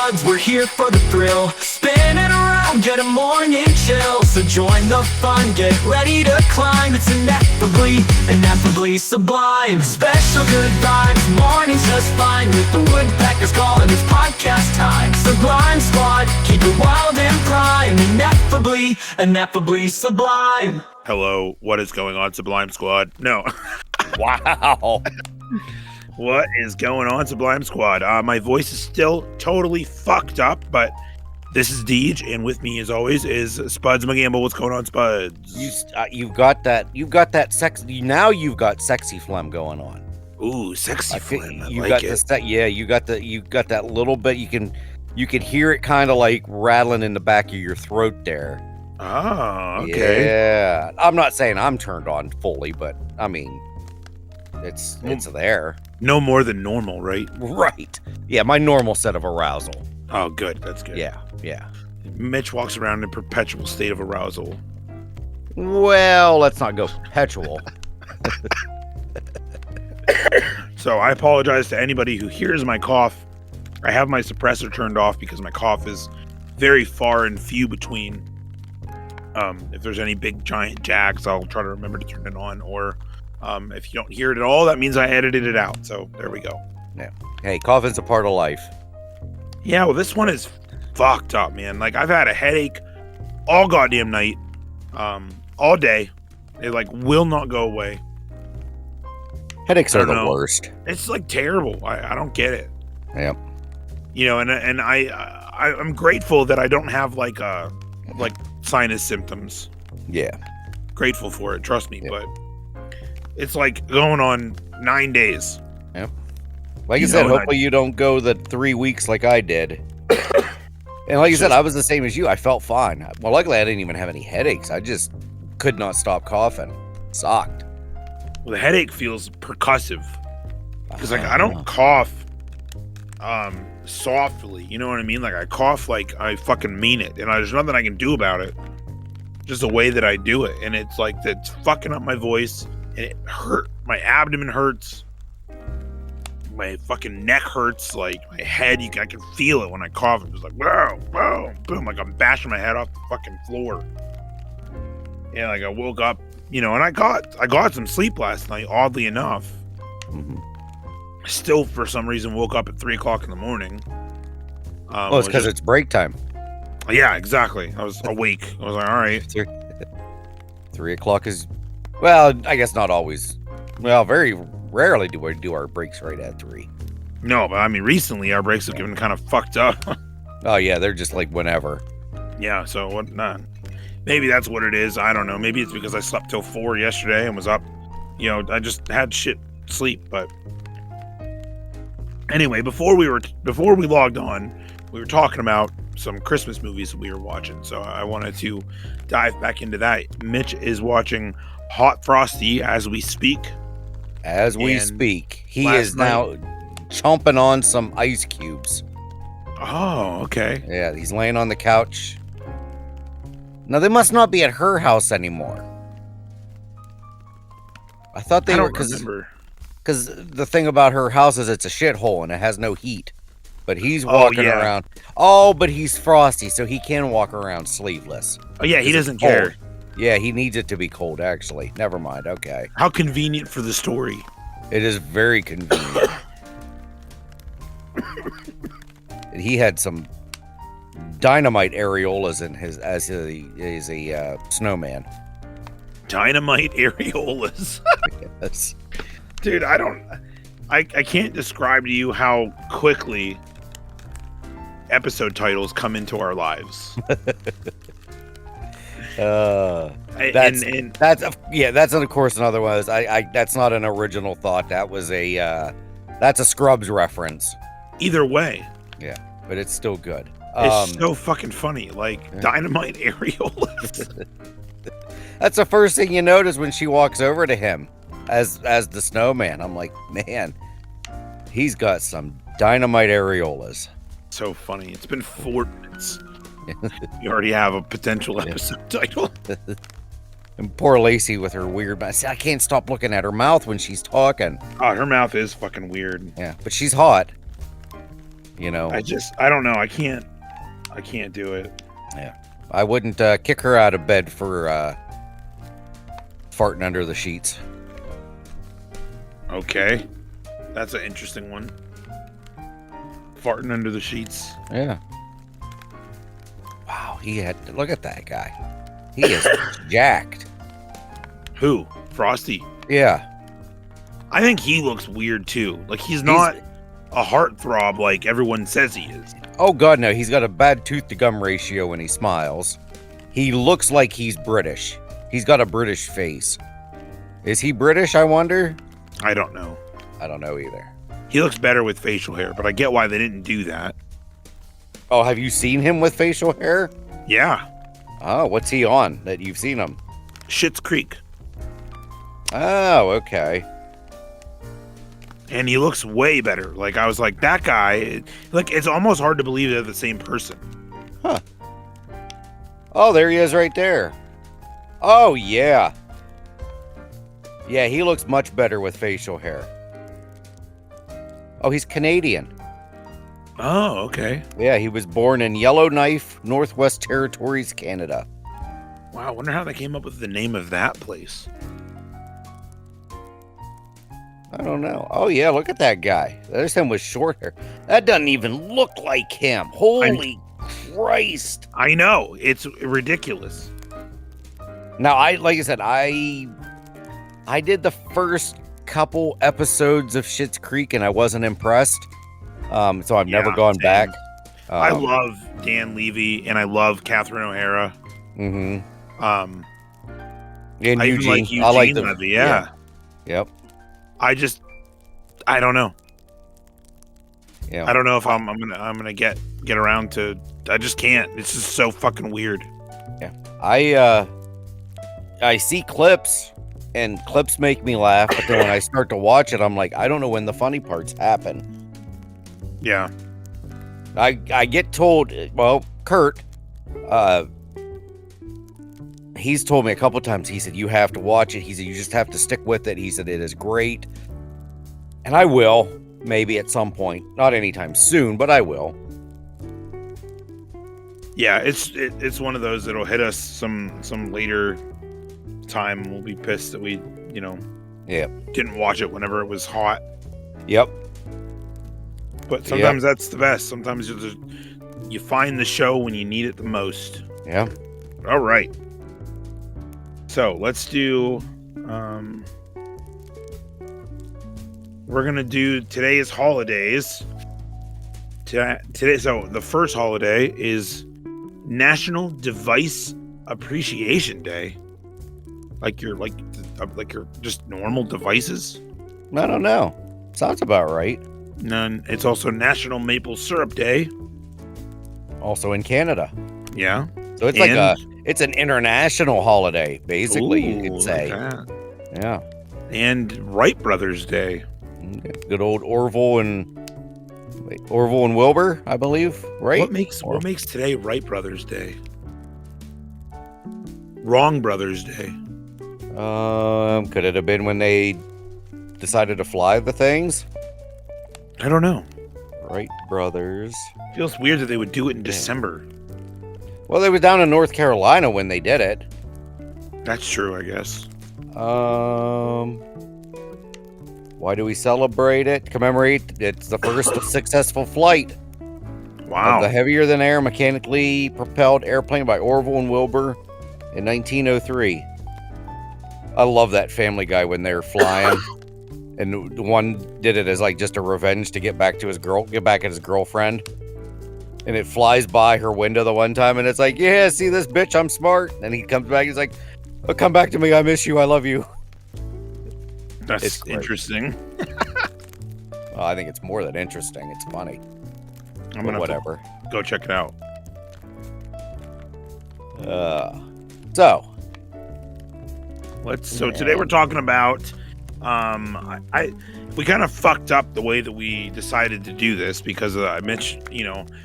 Spuds, we're here for the thrill. Spin it around, get a morning chill. So join the fun, get ready to climb. It's ineffably sublime. Special good vibes, morning's just fine. With the woodpeckers calling, it's podcast time. Sublime Squad, keep it wild and prime. Ineffably sublime. Hello, what is going on, Sublime Squad? No. Wow. What is going on, Sublime Squad? My voice is still totally fucked up, but this is Deej, and with me, as always, is Spuds McGamble. What's going on, Spuds? You've got that sexy. Now you've got sexy phlegm going on. Ooh, sexy phlegm. You got that little bit. You can hear it kind of like rattling in the back of your throat there. Oh, okay. Yeah, I'm not saying I'm turned on fully, but I mean, it's there. No more than normal, right? Right. Yeah, my normal set of arousal. Oh, good. That's good. Yeah. Mitch walks around in perpetual state of arousal. Well, let's not go perpetual. So I apologize to anybody who hears my cough. I have my suppressor turned off because my cough is very far and few between. If there's any big giant jags, I'll try to remember to turn it on. Or if you don't hear it at all, that means I edited it out. So there we go. Yeah. Hey, coughing's a part of life. Yeah, well, this one is fucked up, man. Like, I've had a headache all goddamn night, all day. It, like, will not go away. Headaches are the worst. It's, like, terrible. I don't get it. Yep. You know, and I'm grateful that I don't have, like sinus symptoms. Yeah. Grateful for it, trust me. Yep. But it's, like, going on 9 days. Yep. Like I said, hopefully you don't go the 3 weeks like I did. And like I said, I was the same as you. I felt fine. Well, luckily I didn't even have any headaches. I just could not stop coughing. Sucked. Well, the headache feels percussive. Because, like, I don't cough softly. You know what I mean? Like, I cough like I fucking mean it. And there's nothing I can do about it. Just the way that I do it. And it's like, that's fucking up my voice. And it hurt. My abdomen hurts. My fucking neck hurts, like my head. I can feel it when I cough. I'm just like, whoa, boom, like I'm bashing my head off the fucking floor. Yeah, like I woke up, you know, and I got some sleep last night. Oddly enough, still for some reason woke up at 3 o'clock in the morning. Well, it's because it's break time. Yeah, exactly. I was awake. I was like, all right. 3 o'clock is, well, I guess not always. Well, very rarely do we do our breaks right at 3. No, but I mean, recently our breaks have been kind of fucked up. Oh yeah, they're just like whenever. Yeah, so what? Nah, maybe that's what it is. I don't know. Maybe it's because I slept till 4 yesterday and was up. You know, I just had shit sleep. But anyway, before we logged on, we were talking about some Christmas movies that we were watching. So I wanted to dive back into that. Mitch is watching Hot Frosty as we speak. As we speak, he is now chomping on some ice cubes. Oh, okay. Yeah, he's laying on the couch. Now, they must not be at her house anymore. I thought they were, because the thing about her house is it's a shithole and it has no heat. But he's walking around. Oh, but he's Frosty, so he can walk around sleeveless. Oh, yeah, he doesn't care. Yeah, he needs it to be cold, actually. Never mind, okay. How convenient for the story. It is very convenient. He had some dynamite areolas in his as a snowman. Dynamite areolas. Yes. Dude, I can't describe to you how quickly episode titles come into our lives. That's of course another one. That's not an original thought. That was that's a Scrubs reference. Either way, yeah, but it's still good. It's so fucking funny. Like dynamite areolas. That's the first thing you notice when she walks over to him as the snowman. I'm like, man, he's got some dynamite areolas. So funny. It's been 4 minutes. You already have a potential episode title. And poor Lacey with her weird mouth. I can't stop looking at her mouth when she's talking. Oh, her mouth is fucking weird. Yeah, but she's hot. You know. I don't know. I can't do it. Yeah. I wouldn't kick her out of bed for farting under the sheets. Okay. That's an interesting one. Farting under the sheets. Yeah. Wow, look at that guy. He is jacked. Who? Frosty. Yeah. I think he looks weird too. Like he's not a heartthrob like everyone says he is. Oh god, no, he's got a bad tooth to gum ratio when he smiles. He looks like he's British. He's got a British face. Is he British, I wonder? I don't know. I don't know either. He looks better with facial hair, but I get why they didn't do that. Oh, have you seen him with facial hair? Yeah. Oh, what's he on that you've seen him? Schitt's Creek. Oh, okay. And he looks way better. Like, I was like, that guy, like, it's almost hard to believe they're the same person. Huh. Oh, there he is right there. Oh, yeah. Yeah, he looks much better with facial hair. Oh, he's Canadian. Oh, okay. Yeah, he was born in Yellowknife, Northwest Territories, Canada. Wow, I wonder how they came up with the name of that place. I don't know. Oh, yeah, look at that guy. There's him with short hair. That doesn't even look like him. Holy Christ. I know. It's ridiculous. Now, like I said, I did the first couple episodes of Schitt's Creek, and I wasn't impressed. So I've never gone back. I love Dan Levy, and I love Catherine O'Hara. Mm-hmm. And I even like Eugene Levy, yeah. Yep. I don't know. Yeah. I don't know if I'm gonna get around to. I just can't. It's just so fucking weird. Yeah. I see clips, and clips make me laugh, but then when I start to watch it, I'm like, I don't know when the funny parts happen. Yeah. I get told, well, Kurt, he's told me a couple times, he said, you have to watch it. He said, you just have to stick with it. He said, it is great. And I will, maybe at some point. Not anytime soon, but I will. Yeah, it's one of those that'll hit us some later time. We'll be pissed that we, didn't watch it whenever it was hot. Yep. But sometimes that's the best. Sometimes you find the show when you need it the most. Yeah. All right. So let's do. We're gonna do today's holidays. Today, so the first holiday is National Device Appreciation Day. Like your just normal devices. I don't know. Sounds about right. None. It's also National Maple Syrup Day. Also in Canada. Yeah. So it's it's an international holiday, basically. Ooh, you could say. like that. Yeah. And Wright Brothers Day. Good old Orville and Wilbur, I believe, right? What makes today Wright Brothers Day? Wrong Brothers Day. Could it have been when they decided to fly the things? I don't know. Wright Brothers. Feels weird that they would do it in December. Well, they were down in North Carolina when they did it. That's true, I guess. Why do we celebrate it? Commemorate it's the first successful flight. Wow. Of the heavier than air mechanically propelled airplane by Orville and Wilbur in 1903. I love that Family Guy when they're flying. And one did it as like just a revenge to get back at his girlfriend. And it flies by her window the one time and it's like, yeah, see this bitch, I'm smart. And he comes back, he's like, oh, come back to me, I miss you, I love you. That's interesting. Well, I think it's more than interesting, it's funny. I'm gonna whatever. Go check it out. So today we're talking about we kind of fucked up the way that we decided to do this because I mentioned,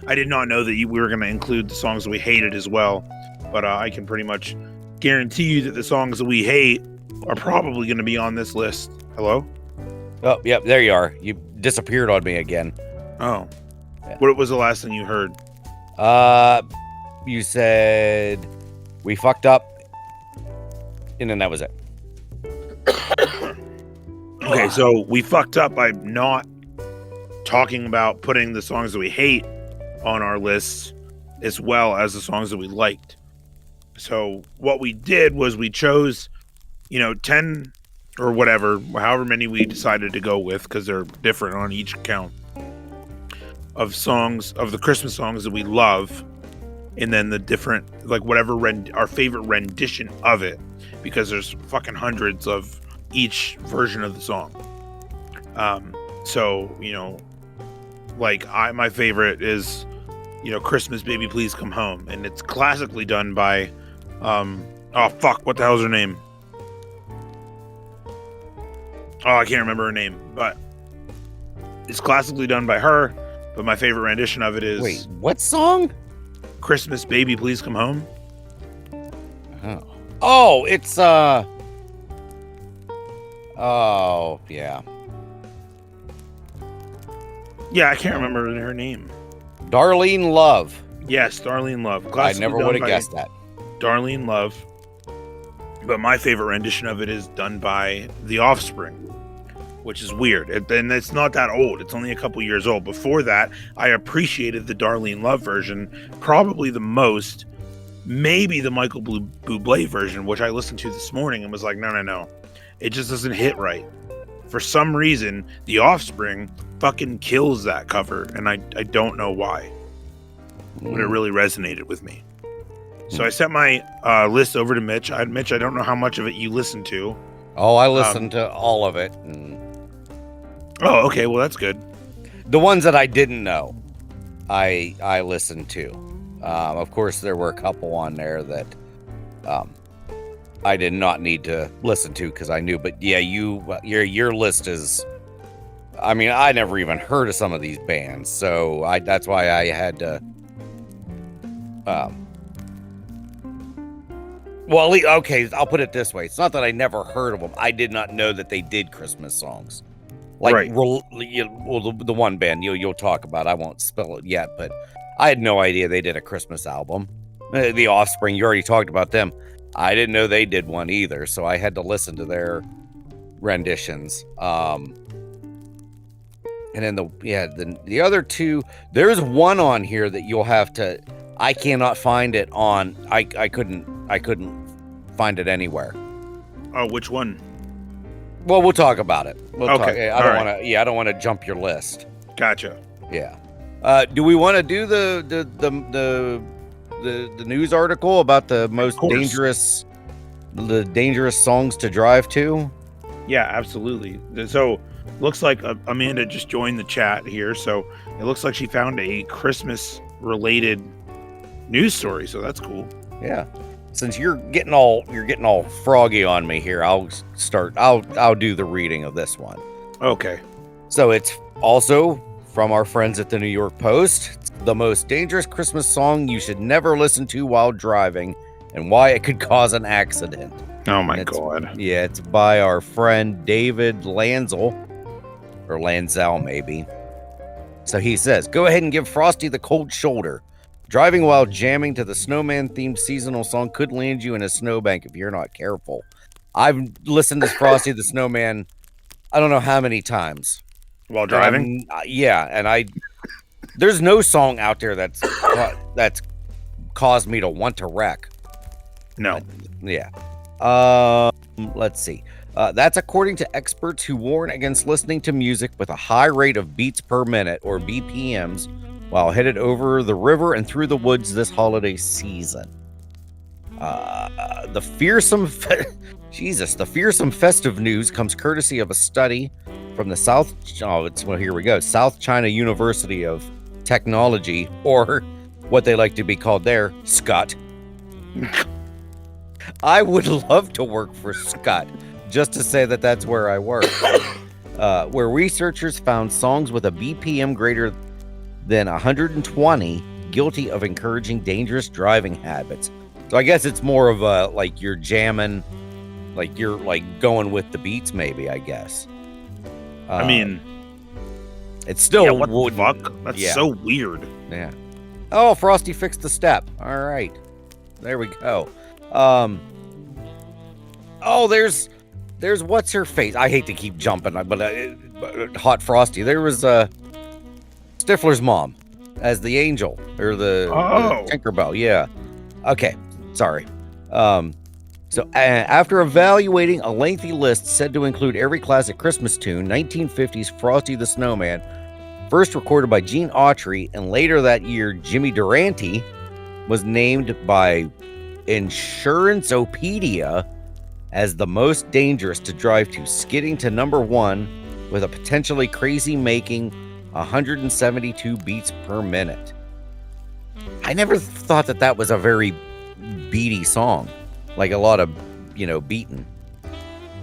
I did not know that we were going to include the songs that we hated as well, but I can pretty much guarantee you that the songs that we hate are probably going to be on this list. Hello? Oh, yep, there you are. You disappeared on me again. Oh. What was the last thing you heard? You said we fucked up, and then that was it. Okay, so we fucked up by not talking about putting the songs that we hate on our lists as well as the songs that we liked. So what we did was we chose, 10 or whatever, however many we decided to go with, because they're different on each account, of songs, of the Christmas songs that we love, and then the different, like whatever our favorite rendition of it, because there's fucking hundreds of each version of the song. So, my favorite is, Christmas Baby Please Come Home, and it's classically done by oh fuck, what the hell's her name? Oh, I can't remember her name, but it's classically done by her. But my favorite rendition of it is, wait, what song? Christmas Baby Please Come Home. Oh, it's oh yeah, I can't remember her name. Darlene Love. Yes, Darlene Love. I never would have guessed that. Darlene Love. But my favorite rendition of it is done by The Offspring, which is weird. And it's not that old. It's only a couple years old. Before that, I appreciated the Darlene Love version probably the most. Maybe the Michael Bublé version, which I listened to this morning and was like, no. It just doesn't hit right. For some reason, The Offspring fucking kills that cover, and I don't know why. But it really resonated with me. So I sent my list over to Mitch. Mitch, I don't know how much of it you listened to. Oh, I listened to all of it. Oh, okay. Well, that's good. The ones that I didn't know, I listened to. Of course, there were a couple on there that I did not need to listen to because I knew. But yeah, your list is. I mean, I never even heard of some of these bands, so that's why I had to. Well, okay, I'll put it this way. It's not that I never heard of them. I did not know that they did Christmas songs. Like, right. The one band you'll talk about, I won't spell it yet, but I had no idea they did a Christmas album. The Offspring, you already talked about them. I didn't know they did one either, so I had to listen to their renditions. And then the other two, there's one on here that you'll have to. I cannot find it on. I couldn't find it anywhere. Oh, which one? Well, we'll talk about it. Okay. I don't want to. Yeah, I don't want to jump your list. Gotcha. Yeah. Do we want to do the news article about the most dangerous songs to drive to? Yeah, absolutely. So looks like Amanda just joined the chat here. So it looks like she found a Christmas related news story. So that's cool. Yeah. Since you're getting all froggy on me here, I'll do the reading of this one. Okay. So it's also from our friends at the New York Post. It's the most dangerous Christmas song you should never listen to while driving and why it could cause an accident. Oh my God. Yeah, it's by our friend David Lanzel, or Lanzel maybe. So he says, go ahead and give Frosty the cold shoulder. Driving while jamming to the snowman-themed seasonal song could land you in a snowbank if you're not careful. I've listened to Frosty the Snowman, I don't know how many times. While driving? And there's no song out there that's caused me to want to wreck. No. Yeah. Let's see. That's according to experts who warn against listening to music with a high rate of beats per minute, or BPMs, while headed over the river and through the woods this holiday season. The fearsome festive news comes courtesy of a study from the South China University of Technology, or what they like to be called there, SCUT. I would love to work for SCUT, just to say that that's where I work. Where researchers found songs with a BPM greater than 120 guilty of encouraging dangerous driving habits. So I guess it's more of a, like, you're jamming, like you're like going with the beats, maybe, I guess. I mean, It's still Yeah, what the wooden. fuck? That's Yeah. so weird. Yeah. Oh, Frosty fixed the step. All right. There we go. Oh, there's what's her face? I hate to keep jumping, but Hot Frosty. There was Stifler's mom as the angel or the Tinkerbell. Yeah. Okay. Sorry. So after evaluating a lengthy list said to include every classic Christmas tune, 1950s Frosty the Snowman, first recorded by Gene Autry, and later that year Jimmy Durante, was named by Insuranceopedia as the most dangerous to drive to, skidding to number 1 with a potentially crazy making 172 beats per minute. I never thought that was a very beaty song, like a lot of, beating.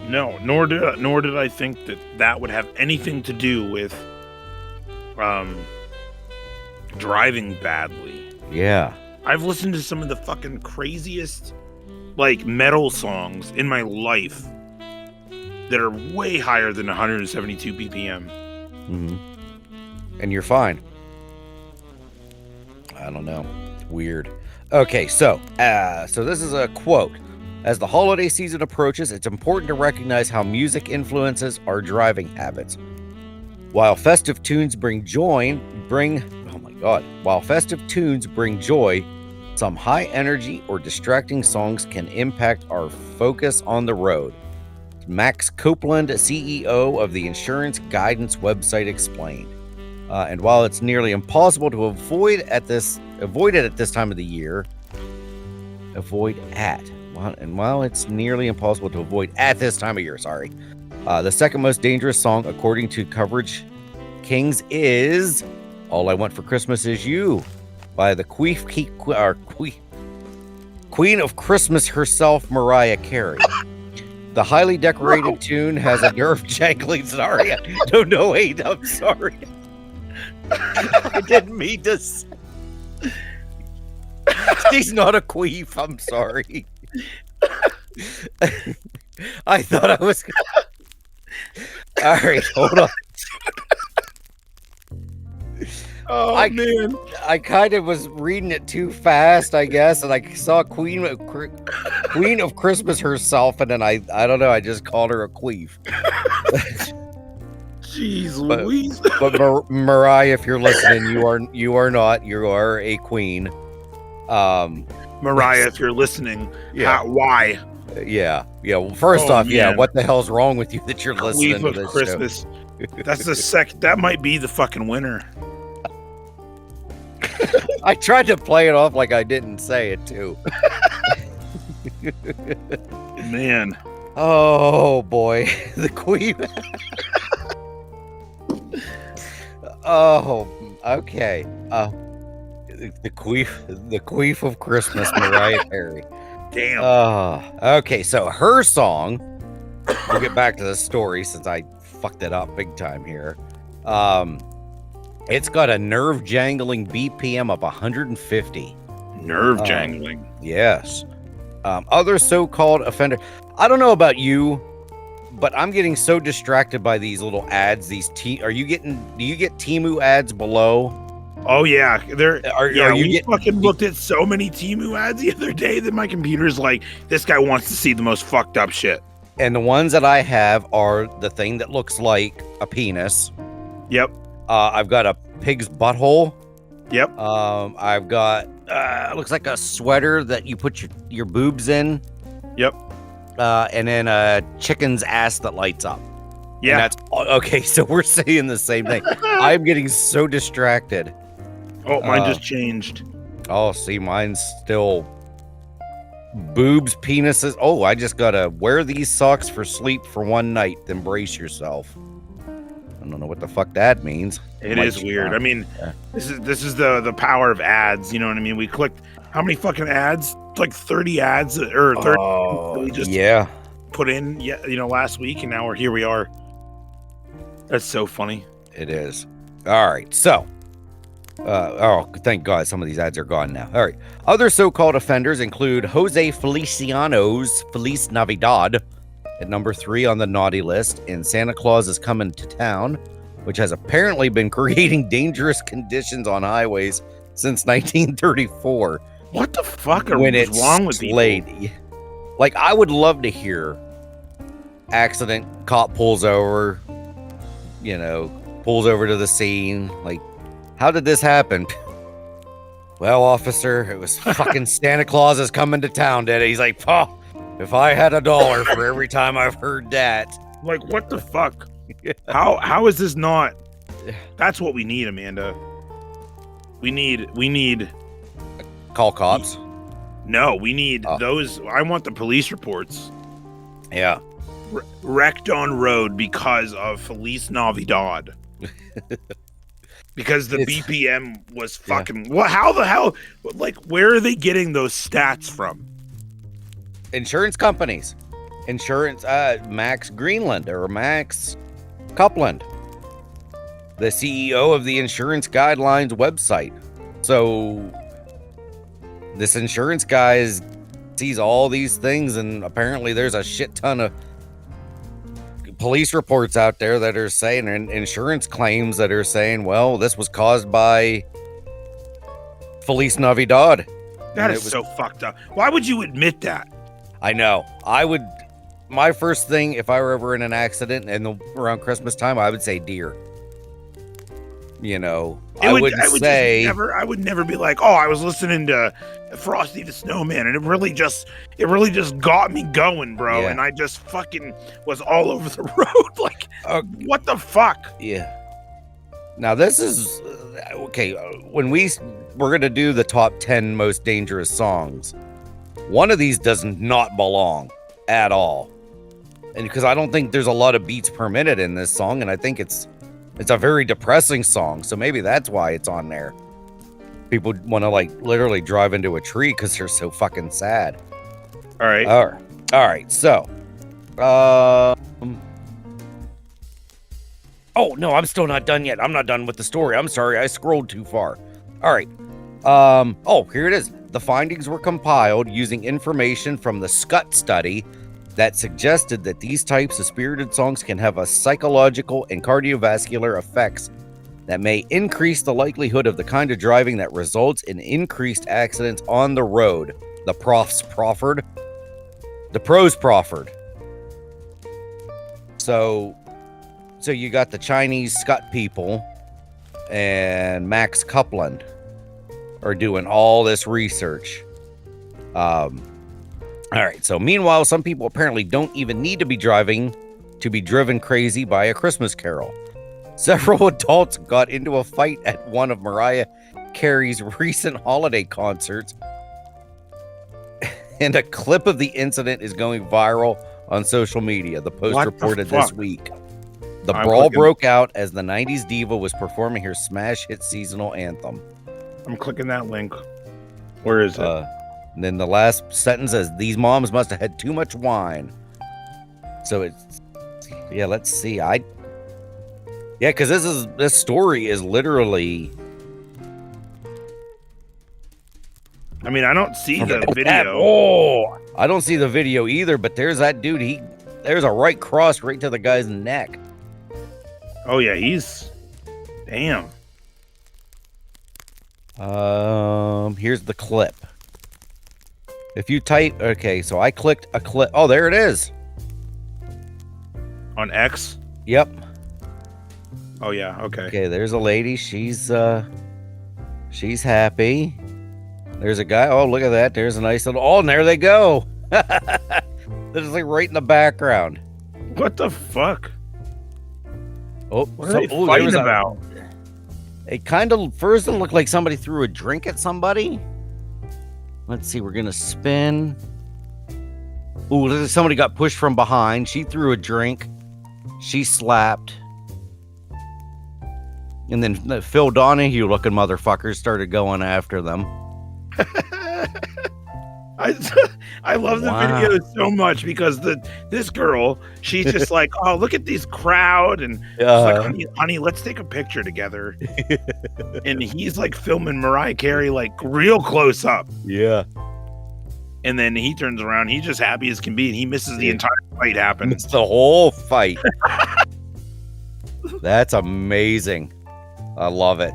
No, nor did I think that would have anything to do with driving badly. Yeah. I've listened to some of the fucking craziest like metal songs in my life that are way higher than 172 BPM. Mm-hmm. And you're fine. I don't know. It's weird. Okay, so this is a quote. As the holiday season approaches, it's important to recognize how music influences our driving habits. While festive tunes bring joy, some high energy or distracting songs can impact our focus on the road. Max Copeland, CEO of the insurance guidance website, explained. And while it's nearly impossible to avoid it at this time of the year, the second most dangerous song, according to Coverage Kings, is "All I Want for Christmas Is You" by the Queen of Christmas herself, Mariah Carey. The highly decorated tune has a nerve-jangling... Sorry. No, wait, I'm sorry. I didn't mean to say... She's not a queef, I'm sorry. I thought I was... All right, hold on. Oh, man. I kind of was reading it too fast, I guess, and I saw Queen of Christmas herself, and then I don't know, I just called her a queef. Jeez Louise. But Mariah, if you're listening, you are a queen. Mariah, if you're listening, yeah. Why? Yeah. Well, first off, man. Yeah, what the hell's wrong with you that you're listening to this Christmas? Show? That's the second. That might be the fucking winner. I tried to play it off like I didn't say it too. Man. Oh boy, the queen. Oh, okay. The queef of Christmas, Mariah Carey. Damn. Okay, so her song. We'll get back to the story since I fucked it up big time here. It's got a nerve-jangling BPM of 150. Nerve-jangling. Yes. Other so-called offender. I don't know about you, but I'm getting so distracted by these little ads. Do you get Temu ads below? Oh yeah, we fucking looked at so many Temu ads the other day that my computer's like, this guy wants to see the most fucked up shit. And the ones that I have are the thing that looks like a penis. Yep. I've got a pig's butthole. Yep. I've got looks like a sweater that you put your boobs in. Yep. And then a chicken's ass that lights up. Yeah. And that's okay. So we're saying the same thing. I'm getting so distracted. Oh, mine just changed. Oh, see, mine's still boobs, penises. Oh, I just gotta wear these socks for sleep for one night. Then brace yourself. I don't know what the fuck that means. It is weird. I mean, this is the power of ads. You know what I mean? We clicked how many fucking ads? Like 30 ads or 30. We just put in last week, and now here we are. That's so funny. It is. All right. So, thank God some of these ads are gone now. All right. Other so-called offenders include Jose Feliciano's Feliz Navidad at number 3 on the naughty list, and Santa Claus is Coming to Town. which has apparently been creating dangerous conditions on highways since 1934. What the fuck When is it's wrong with people? late. Like, I would love to hear accident, cop pulls over, pulls over to the scene. Like, how did this happen? Well, officer, it was fucking Santa Claus is coming to town, did it? He's like, oh, if I had $1 for every time I've heard that. Like, what the fuck? How is this not? That's what we need, Amanda. We need Call cops. No, we need those. I want the police reports. Yeah. Wrecked on road because of Feliz Navidad. Because the BPM was fucking. What? How the hell? Like, where are they getting those stats from? Insurance companies. Max Greenland or Max Coupland, the CEO of the Insurance Guidelines website. So this insurance guy sees all these things, and apparently there's a shit ton of police reports out there that are saying, and insurance claims that are saying, well, this was caused by Feliz Navidad. That is so fucked up. Why would you admit that? I know. My first thing, if I were ever in an accident and around Christmas time, I would say deer. I would never be like, oh, I was listening to Frosty the Snowman, and it really just got me going, bro. Yeah. And I just fucking was all over the road. Like, what the fuck? Yeah. Now this is okay. When we're gonna do the top 10 most dangerous songs, one of these does not belong at all, and because I don't think there's a lot of beats per minute in this song, and I think it's a very depressing song, so maybe that's why it's on there. People want to like literally drive into a tree because they're so fucking sad. All right. So, oh no, I'm still not done yet. I'm not done with the story. I'm sorry, I scrolled too far. All right. Here it is. The findings were compiled using information from the Scut study that suggested that these types of spirited songs can have a psychological and cardiovascular effects that may increase the likelihood of the kind of driving that results in increased accidents on the road. The pros proffered. So you got the Chinese Scut people and Max Coupland are doing all this research. All right. So meanwhile, some people apparently don't even need to be driving to be driven crazy by a Christmas carol. Several adults got into a fight at one of Mariah Carey's recent holiday concerts, and a clip of the incident is going viral on social media. The Post reported this week. The brawl broke out as the 90s diva was performing her smash hit seasonal anthem. I'm clicking that link. Where is it? And then the last sentence says, these moms must have had too much wine. So it's, yeah, let's see. Because this story is literally. I mean, I don't see the video. I don't see the video either, but there's that dude. There's a right cross right to the guy's neck. Oh, yeah, damn. Here's the clip. If you type, okay, so I clicked a clip. Oh, there it is. On X? Yep. Oh, yeah, okay. Okay, there's a lady. She's happy. There's a guy. Oh, look at that. There's a nice little. Oh, and there they go. They're just like right in the background. What the fuck? Oh, what are they fighting about? It kind of first it looked like somebody threw a drink at somebody. Let's see. We're gonna spin. Ooh, somebody got pushed from behind. She threw a drink. She slapped. And then the Phil Donahue looking motherfuckers started going after them. I love the video so much because this girl, she's just like, oh, look at this crowd, and she's like, honey, let's take a picture together. And he's like filming Mariah Carey like real close up. Yeah. And then he turns around, he's just happy as can be, and he misses the entire fight happening. It's the whole fight. That's amazing. I love it.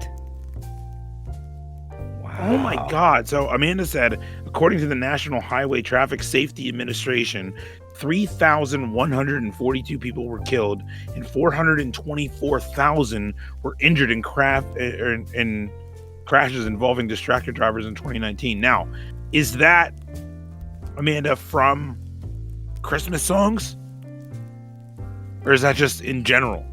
Wow. Oh my God. So Amanda said, according to the National Highway Traffic Safety Administration, 3,142 people were killed and 424,000 were injured in crashes involving distracted drivers in 2019. Now, is that, Amanda, from Christmas songs? Or is that just in general?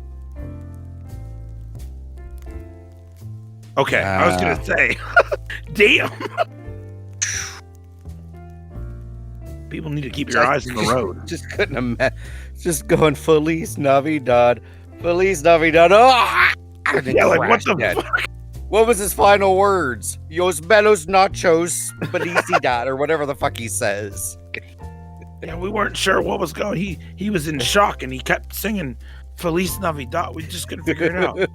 Okay, I was gonna say, damn. People need to keep your eyes on the road. Just couldn't imagine. Just going Feliz Navidad, Feliz Navidad. Oh! Yeah, like what the fuck? What was his final words? Los belos nachos, felicidad, or whatever the fuck he says. Yeah, we weren't sure what was going. He was in shock and he kept singing Feliz Navidad. We just couldn't figure it out.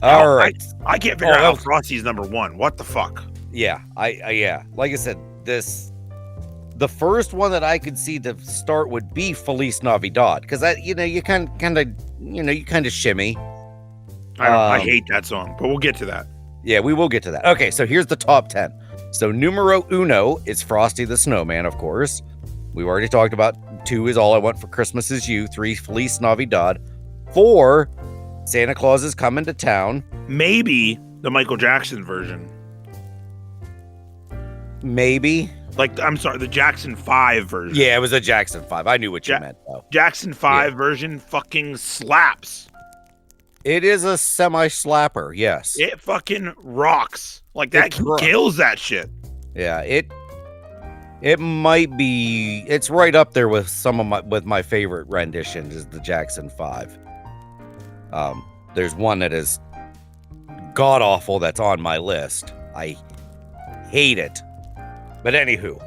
All right, I can't figure out how Frosty's number one. What the fuck? Yeah, yeah. Like I said, the first one that I could see to start would be Feliz Navidad, because that, you kind of shimmy. I hate that song, but we'll get to that. Yeah, we will get to that. Okay, so here's the top 10. So numero uno is Frosty the Snowman, of course. We've already talked about. 2 is All I Want for Christmas Is You. 3, Feliz Navidad. 4, Santa Claus is Coming to Town. Maybe the Michael Jackson version. Maybe. Like, I'm sorry, the Jackson 5 version. Yeah, it was a Jackson 5. I knew what you meant, though. Jackson 5 version fucking slaps. It is a semi-slapper, yes. It fucking rocks. Like, that kills that shit. Yeah, it might be. It's right up there with my favorite renditions is the Jackson 5. There's one that is god awful that's on my list. I hate it. But anywho,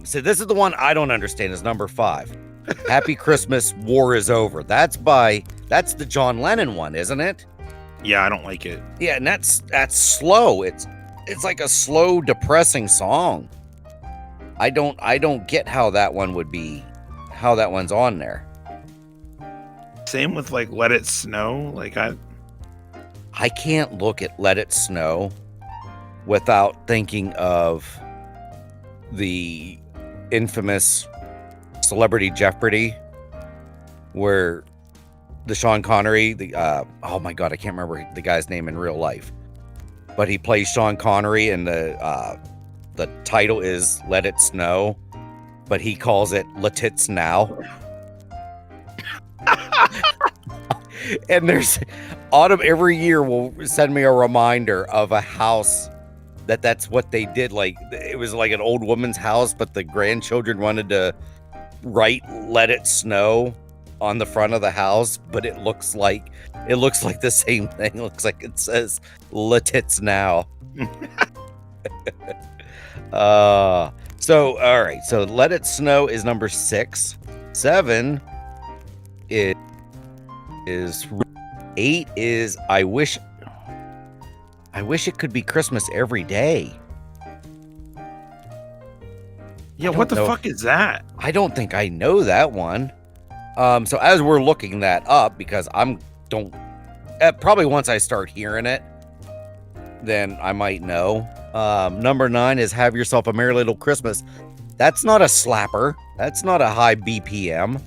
so this is the one I don't understand, is number 5. Happy Christmas, War is Over. That's the John Lennon one, isn't it? Yeah, I don't like it. Yeah, and that's slow. It's like a slow, depressing song. I don't get how that one would be, how that one's on there. Same with like Let It Snow. Like I can't look at Let It Snow without thinking of the infamous Celebrity Jeopardy, where the Sean Connery, oh my God, I can't remember the guy's name in real life, but he plays Sean Connery, and the title is Let It Snow, but he calls it Let It's Now. And there's Autumn every year will send me a reminder of a house that's what they did. Like, it was like an old woman's house, but the grandchildren wanted to write Let It Snow on the front of the house, but it looks like the same thing. It looks like it says Let It's Now. So all right, so Let It Snow is number 6. 7 is 8 is I Wish It Could Be Christmas Every Day. Yeah, what the fuck is that? I don't think I know that one. So as we're looking that up, because probably once I start hearing it, then I might know. Number 9 is Have Yourself a Merry Little Christmas. That's not a slapper. That's not a high BPM.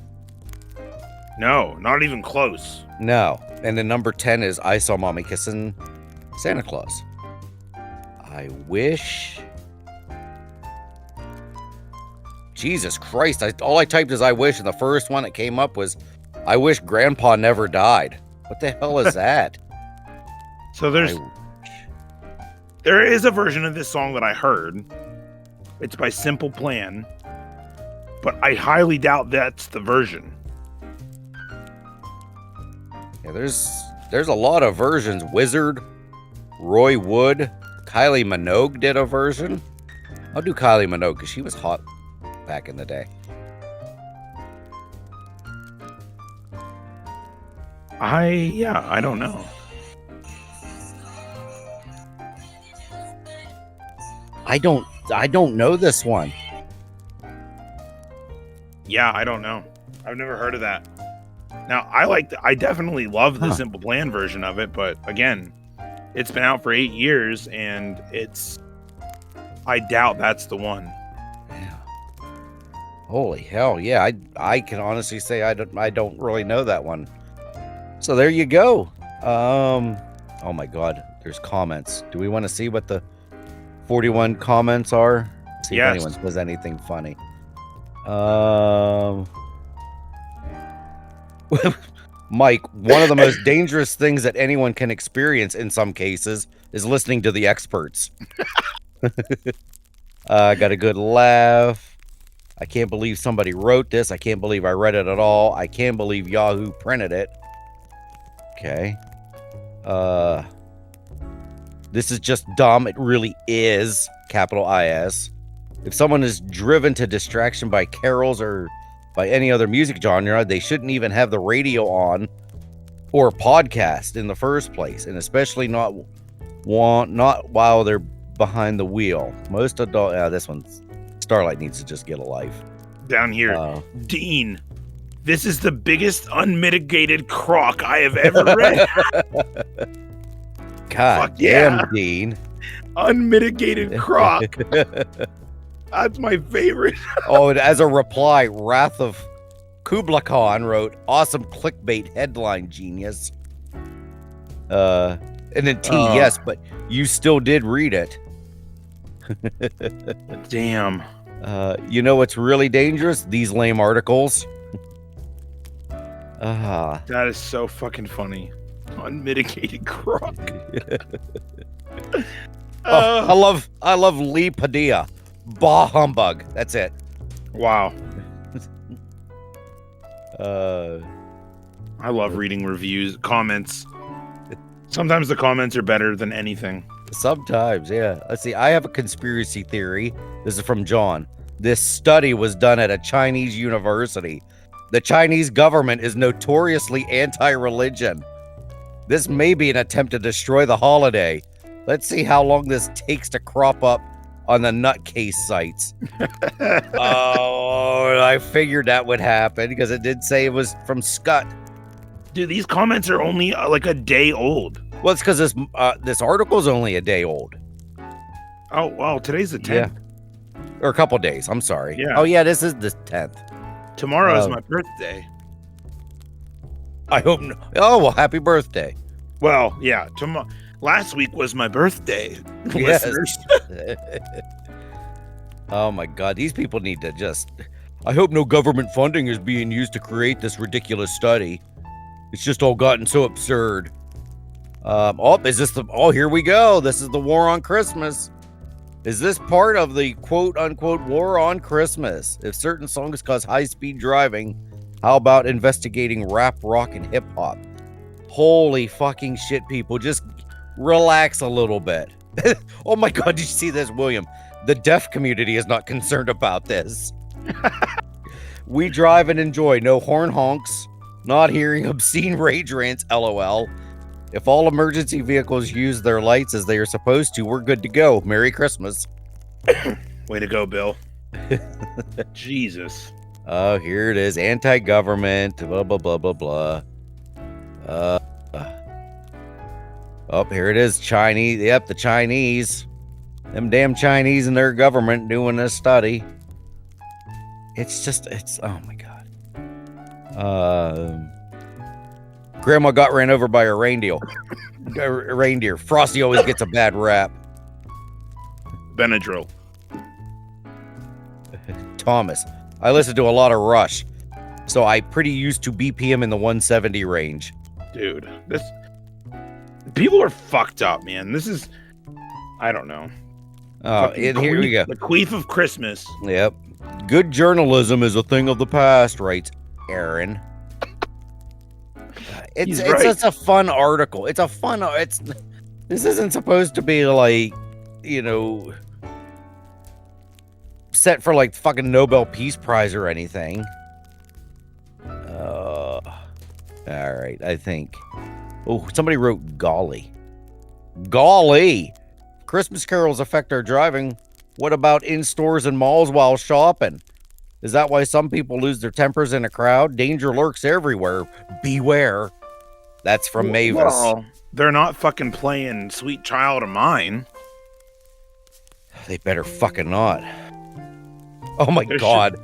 No, not even close. No. And then number 10 is I Saw Mommy Kissing Santa Claus. I wish... Jesus Christ. All I typed is I wish, and the first one that came up was I wish Grandpa never died. What the hell is that? So there is a version of this song that I heard. It's by Simple Plan, but I highly doubt that's the version. Yeah, there's a lot of versions. Wizard, Roy Wood, Kylie Minogue did a version. I'll do Kylie Minogue because she was hot back in the day. I don't know. I don't know this one. Yeah, I don't know. I've never heard of that. Now, I definitely love the Simple Plan version of it, but again, it's been out for 8 years, and I doubt that's the one. Yeah. Holy hell, yeah. I can honestly say I don't really know that one. So there you go. Oh my God, there's comments. Do we want to see what the 41 comments are? See if anyone says anything funny. Mike, one of the most dangerous things that anyone can experience in some cases is listening to the experts. Got a good laugh. I can't believe somebody wrote this. I can't believe I read it at all. I can't believe Yahoo printed it. Okay. This is just dumb. It really is. Capital IS. If someone is driven to distraction by carols or by any other music genre, they shouldn't even have the radio on or podcast in the first place, and especially not while they're behind the wheel. Most adult, this one's Starlight needs to just get a life. Down here, Dean, this is the biggest unmitigated crock I have ever read. God damn, Dean. Unmitigated crock. That's my favorite. Oh, and as a reply, Wrath of Kubla Khan wrote, "Awesome clickbait headline, genius." And then T, yes, but you still did read it. Damn. You know what's really dangerous? These lame articles. That is so fucking funny. Unmitigated crock. I love Lee Padilla. Bah humbug. That's it. Wow. I love reading reviews, comments. Sometimes the comments are better than anything. Sometimes, yeah. Let's see. I have a conspiracy theory. This is from John. This study was done at a Chinese university. The Chinese government is notoriously anti-religion. This may be an attempt to destroy the holiday. Let's see how long this takes to crop up on the nutcase sites. Oh, I figured that would happen because it did say it was from Scott. Dude, these comments are only like a day old. Well, it's because this article is only a day old. Oh, wow. Today's the 10th. Yeah. Or a couple days. I'm sorry. Yeah. Oh, yeah. This is the 10th. Tomorrow is my birthday. I hope no. Oh, well, happy birthday. Well, yeah. Last week was my birthday, yes. listeners. Oh, my God. These people need to just... I hope no government funding is being used to create this ridiculous study. It's just all gotten so absurd. Is this the... Oh, here we go. This is the war on Christmas. Is this part of the quote-unquote war on Christmas? If certain songs cause high-speed driving, how about investigating rap, rock, and hip-hop? Holy fucking shit, people. Just relax a little bit. Oh my God, did you see this, William? The deaf community is not concerned about this. We drive and enjoy. No horn honks. Not hearing obscene rage rants, LOL. If all emergency vehicles use their lights as they are supposed to, we're good to go. Merry Christmas. Way to go, Bill. Jesus. Oh, here it is. Anti-government. Blah, blah, blah, blah, blah. Oh, here it is. Chinese. Yep, the Chinese. Them damn Chinese and their government doing this study. Oh my God. Grandma got ran over by a reindeer. Frosty always gets a bad rap. Benadryl. Thomas. I listen to a lot of Rush, so I pretty used to BPM in the 170 range. Dude, people are fucked up, man. This is, I don't know. Oh, and here we go. The Queef of Christmas. Yep. Good journalism is a thing of the past, writes Aaron. It's a fun article. This isn't supposed to be like, set for like fucking Nobel Peace Prize or anything. All right, I think. Oh, somebody wrote golly. Golly! Christmas carols affect our driving. What about in stores and malls while shopping? Is that why some people lose their tempers in a crowd? Danger lurks everywhere. Beware. That's from Mavis. Well, they're not fucking playing Sweet Child of Mine. They better fucking not. Oh my God.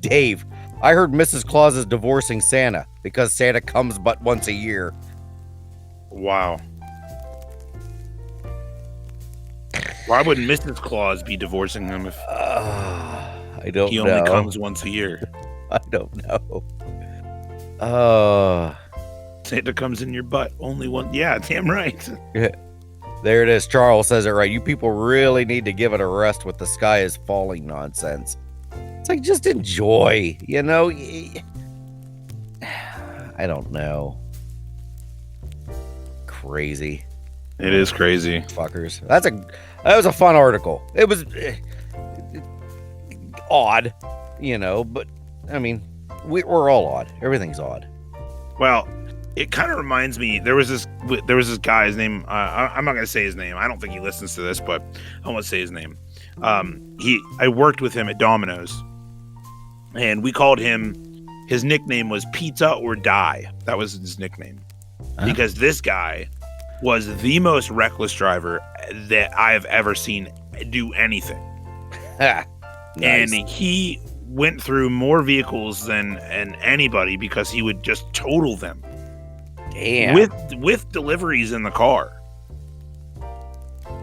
Dave, I heard Mrs. Claus is divorcing Santa because Santa comes but once a year. Wow. Why would Mrs. Claus be divorcing him if I don't he know. only comes once a year? I don't know. Santa comes in your butt only one. Yeah, damn right. There it is. Charles says it right. You people really need to give it a rest with the sky is falling nonsense. It's like, just enjoy, you know? I don't know. Crazy. It is crazy. Fuckers. That was a fun article. It was odd, you know, but I mean, we're all odd. Everything's odd. Well, it kind of reminds me. There was this guy. His name. I'm not gonna say his name. I don't think he listens to this, but I won't say his name. I worked with him at Domino's, and we called him. His nickname was Pizza or Die. That was his nickname, because this guy was the most reckless driver that I have ever seen do anything. Nice. And he went through more vehicles than anybody because he would just total them. Damn. With deliveries in the car.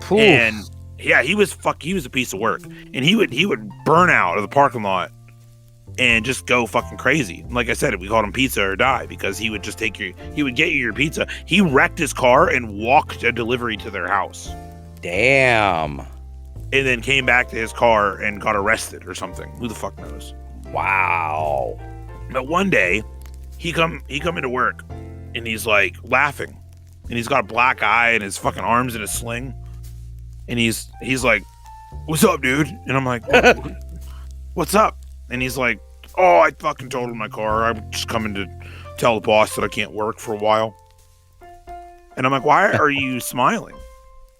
Oof. And yeah, he was a piece of work. And he would burn out of the parking lot and just go fucking crazy. Like I said, we called him Pizza or Die because he would just he would get you your pizza. He wrecked his car and walked a delivery to their house. Damn. And then came back to his car and got arrested or something. Who the fuck knows? Wow. But one day, he come into work and he's like laughing. And he's got a black eye and his fucking arms in a sling. And he's like, "What's up, dude?" And I'm like, "What's up?" And he's like, "Oh, I fucking totaled my car. I'm just coming to tell the boss that I can't work for a while." And I'm like, "Why are you smiling?"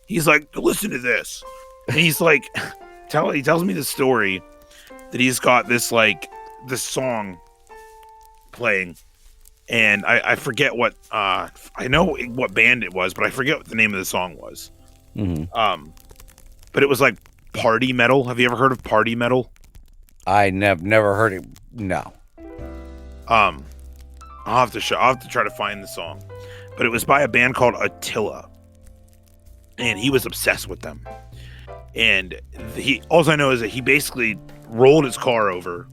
He's like, "Listen to this." And he's like, he tells me the story that he's got this song playing. And I forget what, I know what band it was, but I forget what the name of the song was. Mm-hmm. But it was like party metal. Have you ever heard of party metal? I never heard it. No. I'll have to try to find the song, but it was by a band called Attila, and he was obsessed with them. And all I know is that he basically rolled his car over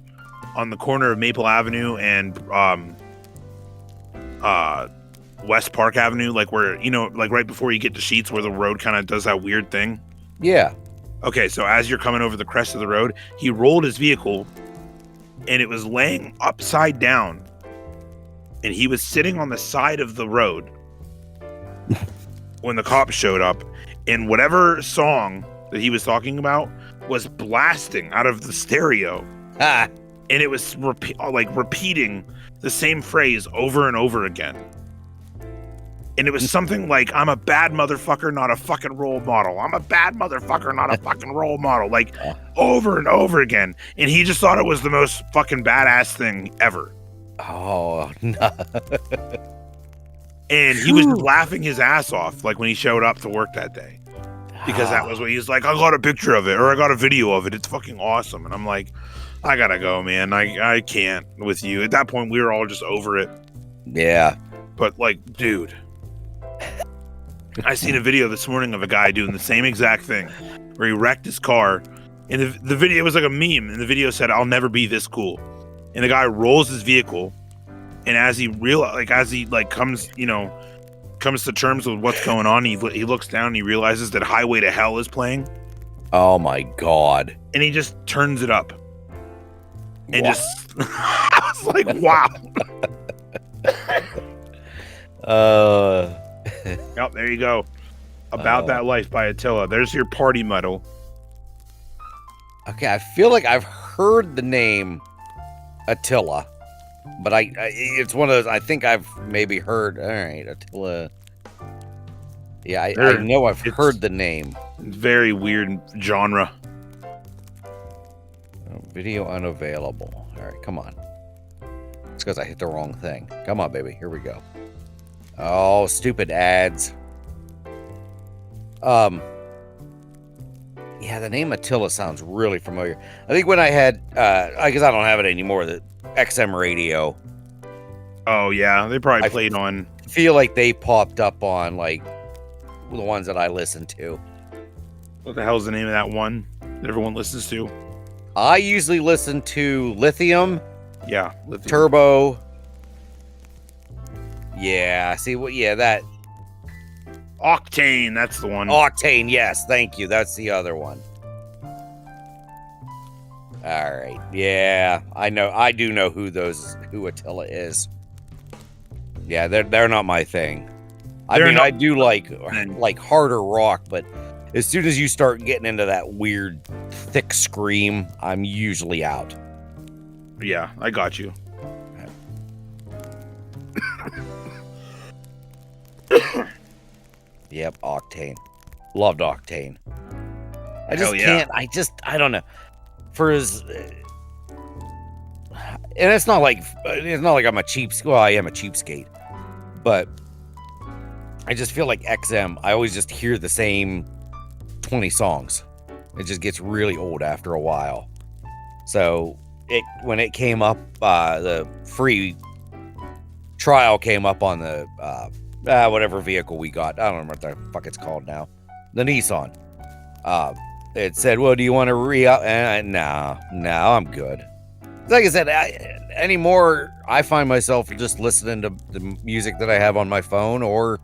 on the corner of Maple Avenue and West Park Avenue, like where, you know, like right before you get to Sheets, where the road kind of does that weird thing. Yeah. Okay, so as you're coming over the crest of the road, he rolled his vehicle, and it was laying upside down, and he was sitting on the side of the road when the cops showed up, and whatever song that he was talking about was blasting out of the stereo. Ah. And it was repeating the same phrase over and over again. And it was something like, "I'm a bad motherfucker, not a fucking role model. I'm a bad motherfucker, not a fucking role model." Like, over and over again. And he just thought it was the most fucking badass thing ever. Oh, no. And he was laughing his ass off, like when he showed up to work that day. Because that was what he was like, "I got a picture of it, or I got a video of it. It's fucking awesome." And I'm like, I gotta go, man. I can't with you. At that point, we were all just over it. Yeah. But like, dude, I seen a video this morning of a guy doing the same exact thing, where he wrecked his car, and the video was like a meme, and the video said, "I'll never be this cool." And the guy rolls his vehicle, and as he comes to terms with what's going on, he looks down and he realizes that Highway to Hell is playing. Oh my God. And he just turns it up. And just I was like, wow. Yep, there you go. About That Life by Attila. There's your party metal. Okay, I feel like I've heard the name Attila, but it's one of those I think I've maybe heard. All right, Attila. Yeah, I know I've heard the name. Very weird genre. Video unavailable. All right, come on. It's because I hit the wrong thing. Come on, baby. Here we go. Oh, stupid ads. Yeah, the name Attila sounds really familiar. I think when I had, I guess I don't have it anymore, the XM radio. Oh, yeah. They probably played on... Feel like they popped up on, like, the ones that I listen to. What the hell's the name of that one that everyone listens to? I usually listen to Lithium. Yeah, Lithium. Turbo. Yeah, see what? Yeah, that. Octane, that's the one. Octane, yes, thank you. That's the other one. All right, yeah, I know. I do know who Attila is. Yeah, they're not my thing. I do like harder rock, but as soon as you start getting into that weird, thick scream, I'm usually out. Yeah, I got you. Yep, Octane. Loved Octane. I just Hell yeah. can't. I don't know. For his, and it's not like I'm a cheapskate. Well, I am a cheapskate, but I just feel like XM. I always just hear the same 20 songs. It just gets really old after a while. So when it came up, the free trial came up on the whatever vehicle we got. I don't know what the fuck it's called now. The Nissan. It said, well, do you want to re-up? No, I'm good. Like I said, anymore, I find myself just listening to the music that I have on my phone, or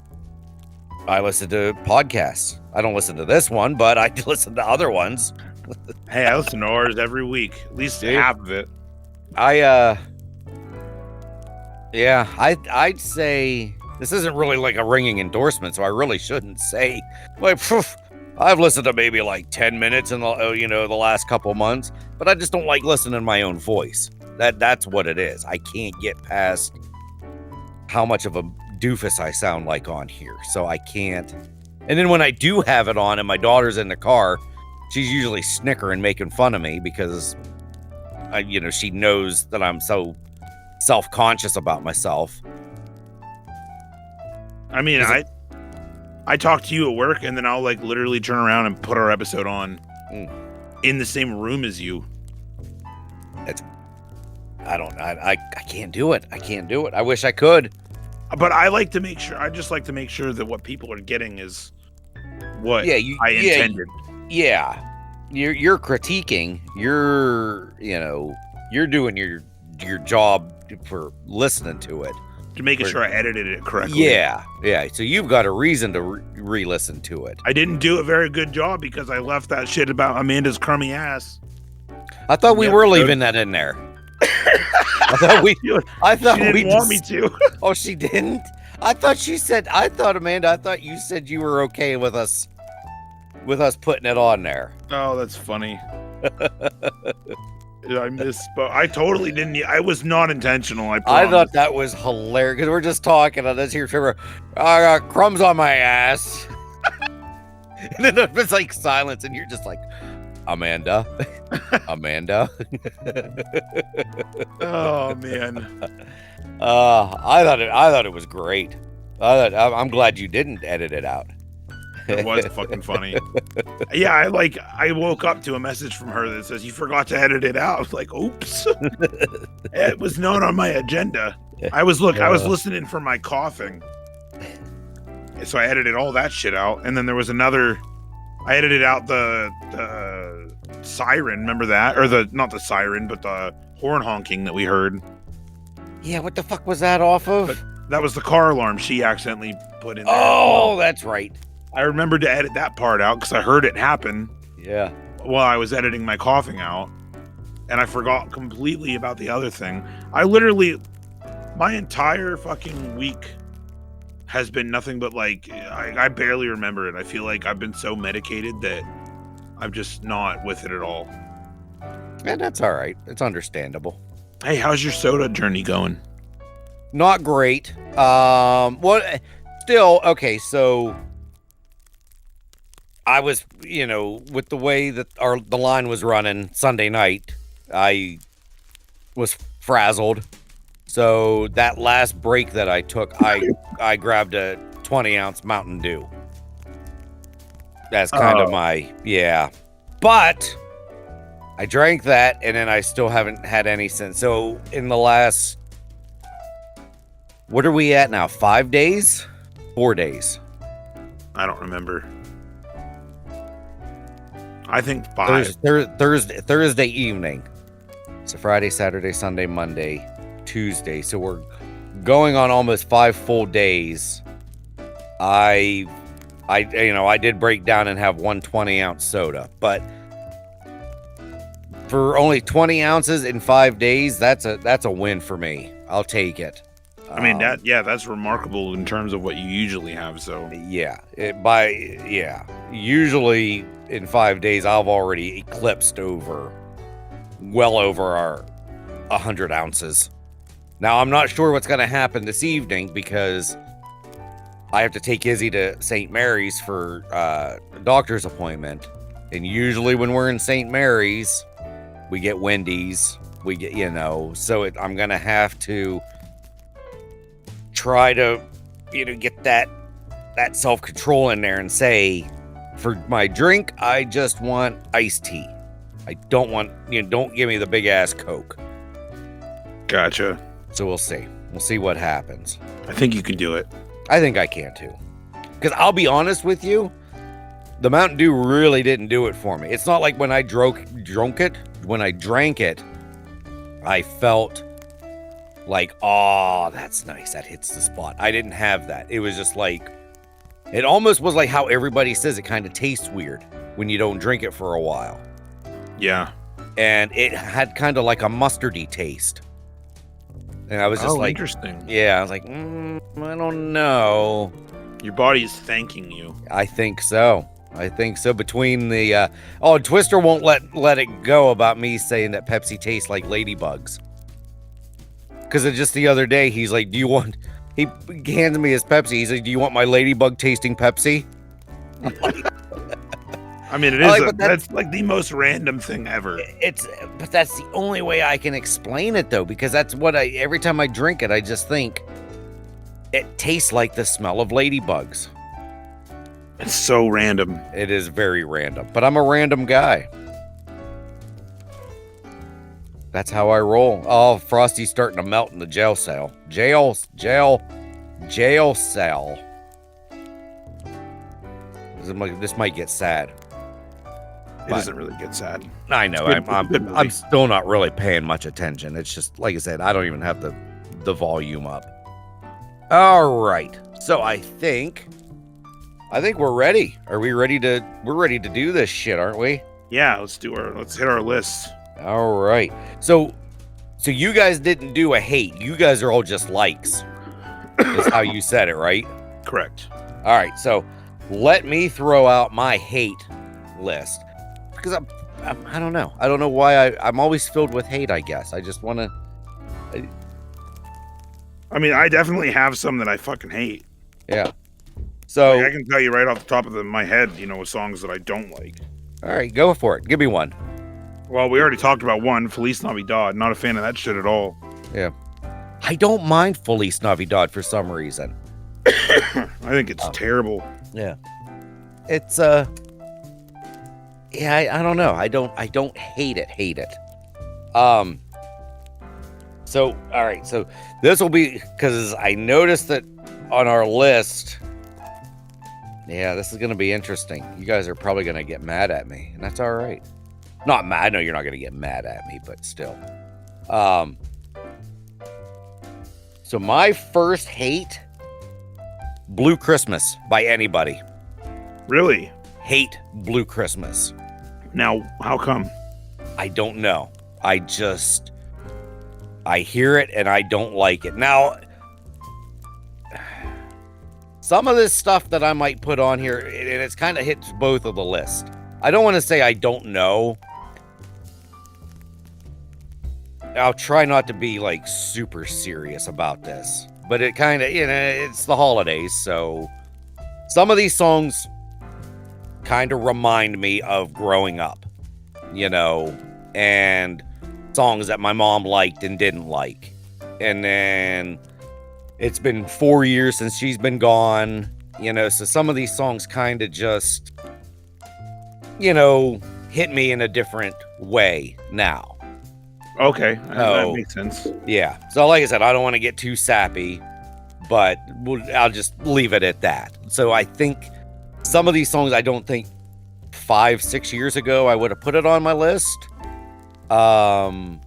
I listen to podcasts. I don't listen to this one, but I listen to other ones. Hey, I listen to ours every week. At least half of it. I'd say this isn't really like a ringing endorsement, so I really shouldn't say. Like, I've listened to maybe like 10 minutes in the last couple months, but I just don't like listening to my own voice. That's what it is. I can't get past how much of a doofus I sound like on here, so I can't. And then when I do have it on and my daughter's in the car, she's usually snickering, making fun of me because she knows that I'm so self-conscious about myself. I mean, I talk to you at work, and then I'll like literally turn around and put our episode on in the same room as you. I can't do it. I can't do it. I wish I could. But I just like to make sure that what people are getting is what I intended. You're critiquing. You're doing your job for listening to it. To making sure I edited it correctly. Yeah. So you've got a reason to re-listen to it. I didn't do a very good job because I left that shit about Amanda's crummy ass. I thought we were leaving that in there. I thought we didn't want me to. Oh, she didn't? Amanda, I thought you said you were okay with us putting it on there. Oh, that's funny. I misspoke. I totally didn't. I was not intentional. I thought that was hilarious because we're just talking on this here. I got crumbs on my ass. And then it's like silence, and you're just like, Amanda. Oh man. I thought it was great. I'm glad you didn't edit it out. It was fucking funny. Yeah, I woke up to a message from her that says you forgot to edit it out. I was like, oops. It was not on my agenda. I was listening for my coughing. So I edited all that shit out. And then there was another, I edited out the siren, remember that? Or not the siren, but the horn honking that we heard. Yeah, what the fuck was that off of? But that was the car alarm she accidentally put in there. Oh, that's right. I remembered to edit that part out because I heard it happen. Yeah. While I was editing my coughing out. And I forgot completely about the other thing. My entire fucking week has been nothing but like, I barely remember it. I feel like I've been so medicated that I'm just not with it at all. And that's all right. It's understandable. Hey, how's your soda journey going? Not great. Still, okay, so I was, with the way that the line was running Sunday night, I was frazzled. So that last break that I took, I grabbed a 20-ounce Mountain Dew. That's kind of my, yeah. But I drank that, and then I still haven't had any since. So in the last, what are we at now? 5 days? 4 days? I don't remember. I think 5. Thursday evening. So Friday, Saturday, Sunday, Monday, Tuesday. So we're going on almost 5 full days. I did break down and have 1 20-ounce soda, but for only 20 ounces in 5 days, that's a win for me. I'll take it. I mean, that's remarkable in terms of what you usually have. So usually in 5 days, I've already eclipsed well over our 100 ounces. Now, I'm not sure what's going to happen this evening because I have to take Izzy to St. Mary's for a doctor's appointment. And usually when we're in St. Mary's, we get Wendy's. We get, so I'm going to have to try to, get that self-control in there and say, for my drink, I just want iced tea. I don't want, don't give me the big ass Coke. Gotcha. So we'll see. We'll see what happens. I think you can do it. I think I can too. Because I'll be honest with you, the Mountain Dew really didn't do it for me. It's not like when I when I drank it, I felt like, oh, that's nice. That hits the spot. I didn't have that. It was just like, it almost was like how everybody says it kind of tastes weird when you don't drink it for a while. Yeah. And it had kind of like a mustardy taste. And I was just like, interesting. Yeah, I was like, I don't know. Your body is thanking you. I think so. Between the Twister won't let it go about me saying that Pepsi tastes like ladybugs. Because just the other day, he's like, he hands me his Pepsi. He's like, do you want my ladybug tasting Pepsi? I mean, it is. That's like the most random thing ever. But that's the only way I can explain it, though, because that's what every time I drink it, I just think it tastes like the smell of ladybugs. It's so random. It is very random, but I'm a random guy. That's how I roll. Oh, Frosty's starting to melt in the jail cell. Jail cell. This might get sad. It doesn't really get sad. I know. I'm still not really paying much attention. It's just, like I said, I don't even have the volume up. All right. So I think we're ready. We're ready to do this shit, aren't we? Yeah, let's hit our list. All right. So you guys didn't do a hate. You guys are all just likes. Is how you said it, right? Correct. All right. So let me throw out my hate list. Because I don't know. I don't know why I'm always filled with hate, I guess. I just want to... I mean, I definitely have some that I fucking hate. Yeah. So... I can tell you right off the top of my head, songs that I don't like. All right, go for it. Give me one. Well, we already talked about one, Feliz Navidad. Not a fan of that shit at all. Yeah. I don't mind Feliz Navidad for some reason. I think it's terrible. Yeah. It's, yeah, I don't know. I don't hate it. So, all right. So this will be, because I noticed that on our list, yeah, this is going to be interesting. You guys are probably going to get mad at me, and that's all right. Not mad. I know you're not going to get mad at me, but still. So my first hate, Blue Christmas by anybody. Really? Hate Blue Christmas. Now, how come? I don't know. I hear it and I don't like it. Now, some of this stuff that I might put on here, and it's kind of hits both of the list. I don't want to say I don't know. I'll try not to be like super serious about this, but it kind of, it's the holidays, so some of these songs kind of remind me of growing up, and songs that my mom liked and didn't like. And then it's been 4 years since she's been gone, so some of these songs kind of just, hit me in a different way now. Okay, that makes sense. Yeah. So like I said, I don't want to get too sappy, but I'll just leave it at that. So I think some of these songs, I don't think 5-6 years ago I would have put it on my list. Well,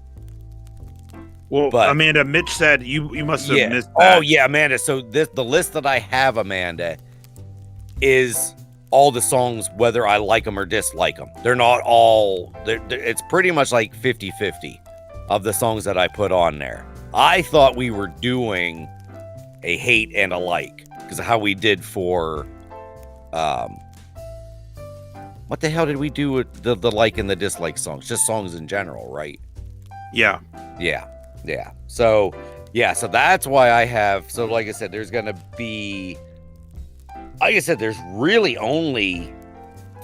but, Amanda, Mitch said you must have missed that. Oh yeah, Amanda. So the list that I have, Amanda, is all the songs, whether I like them or dislike them. They're not all. It's pretty much like 50-50 of the songs that I put on there. I thought we were doing a hate and a like because of how we did for, what the hell did we do with the like and the dislike songs? Just songs in general, right? Yeah. So that's why I have. So like I said, there's gonna be. Like I said, there's really only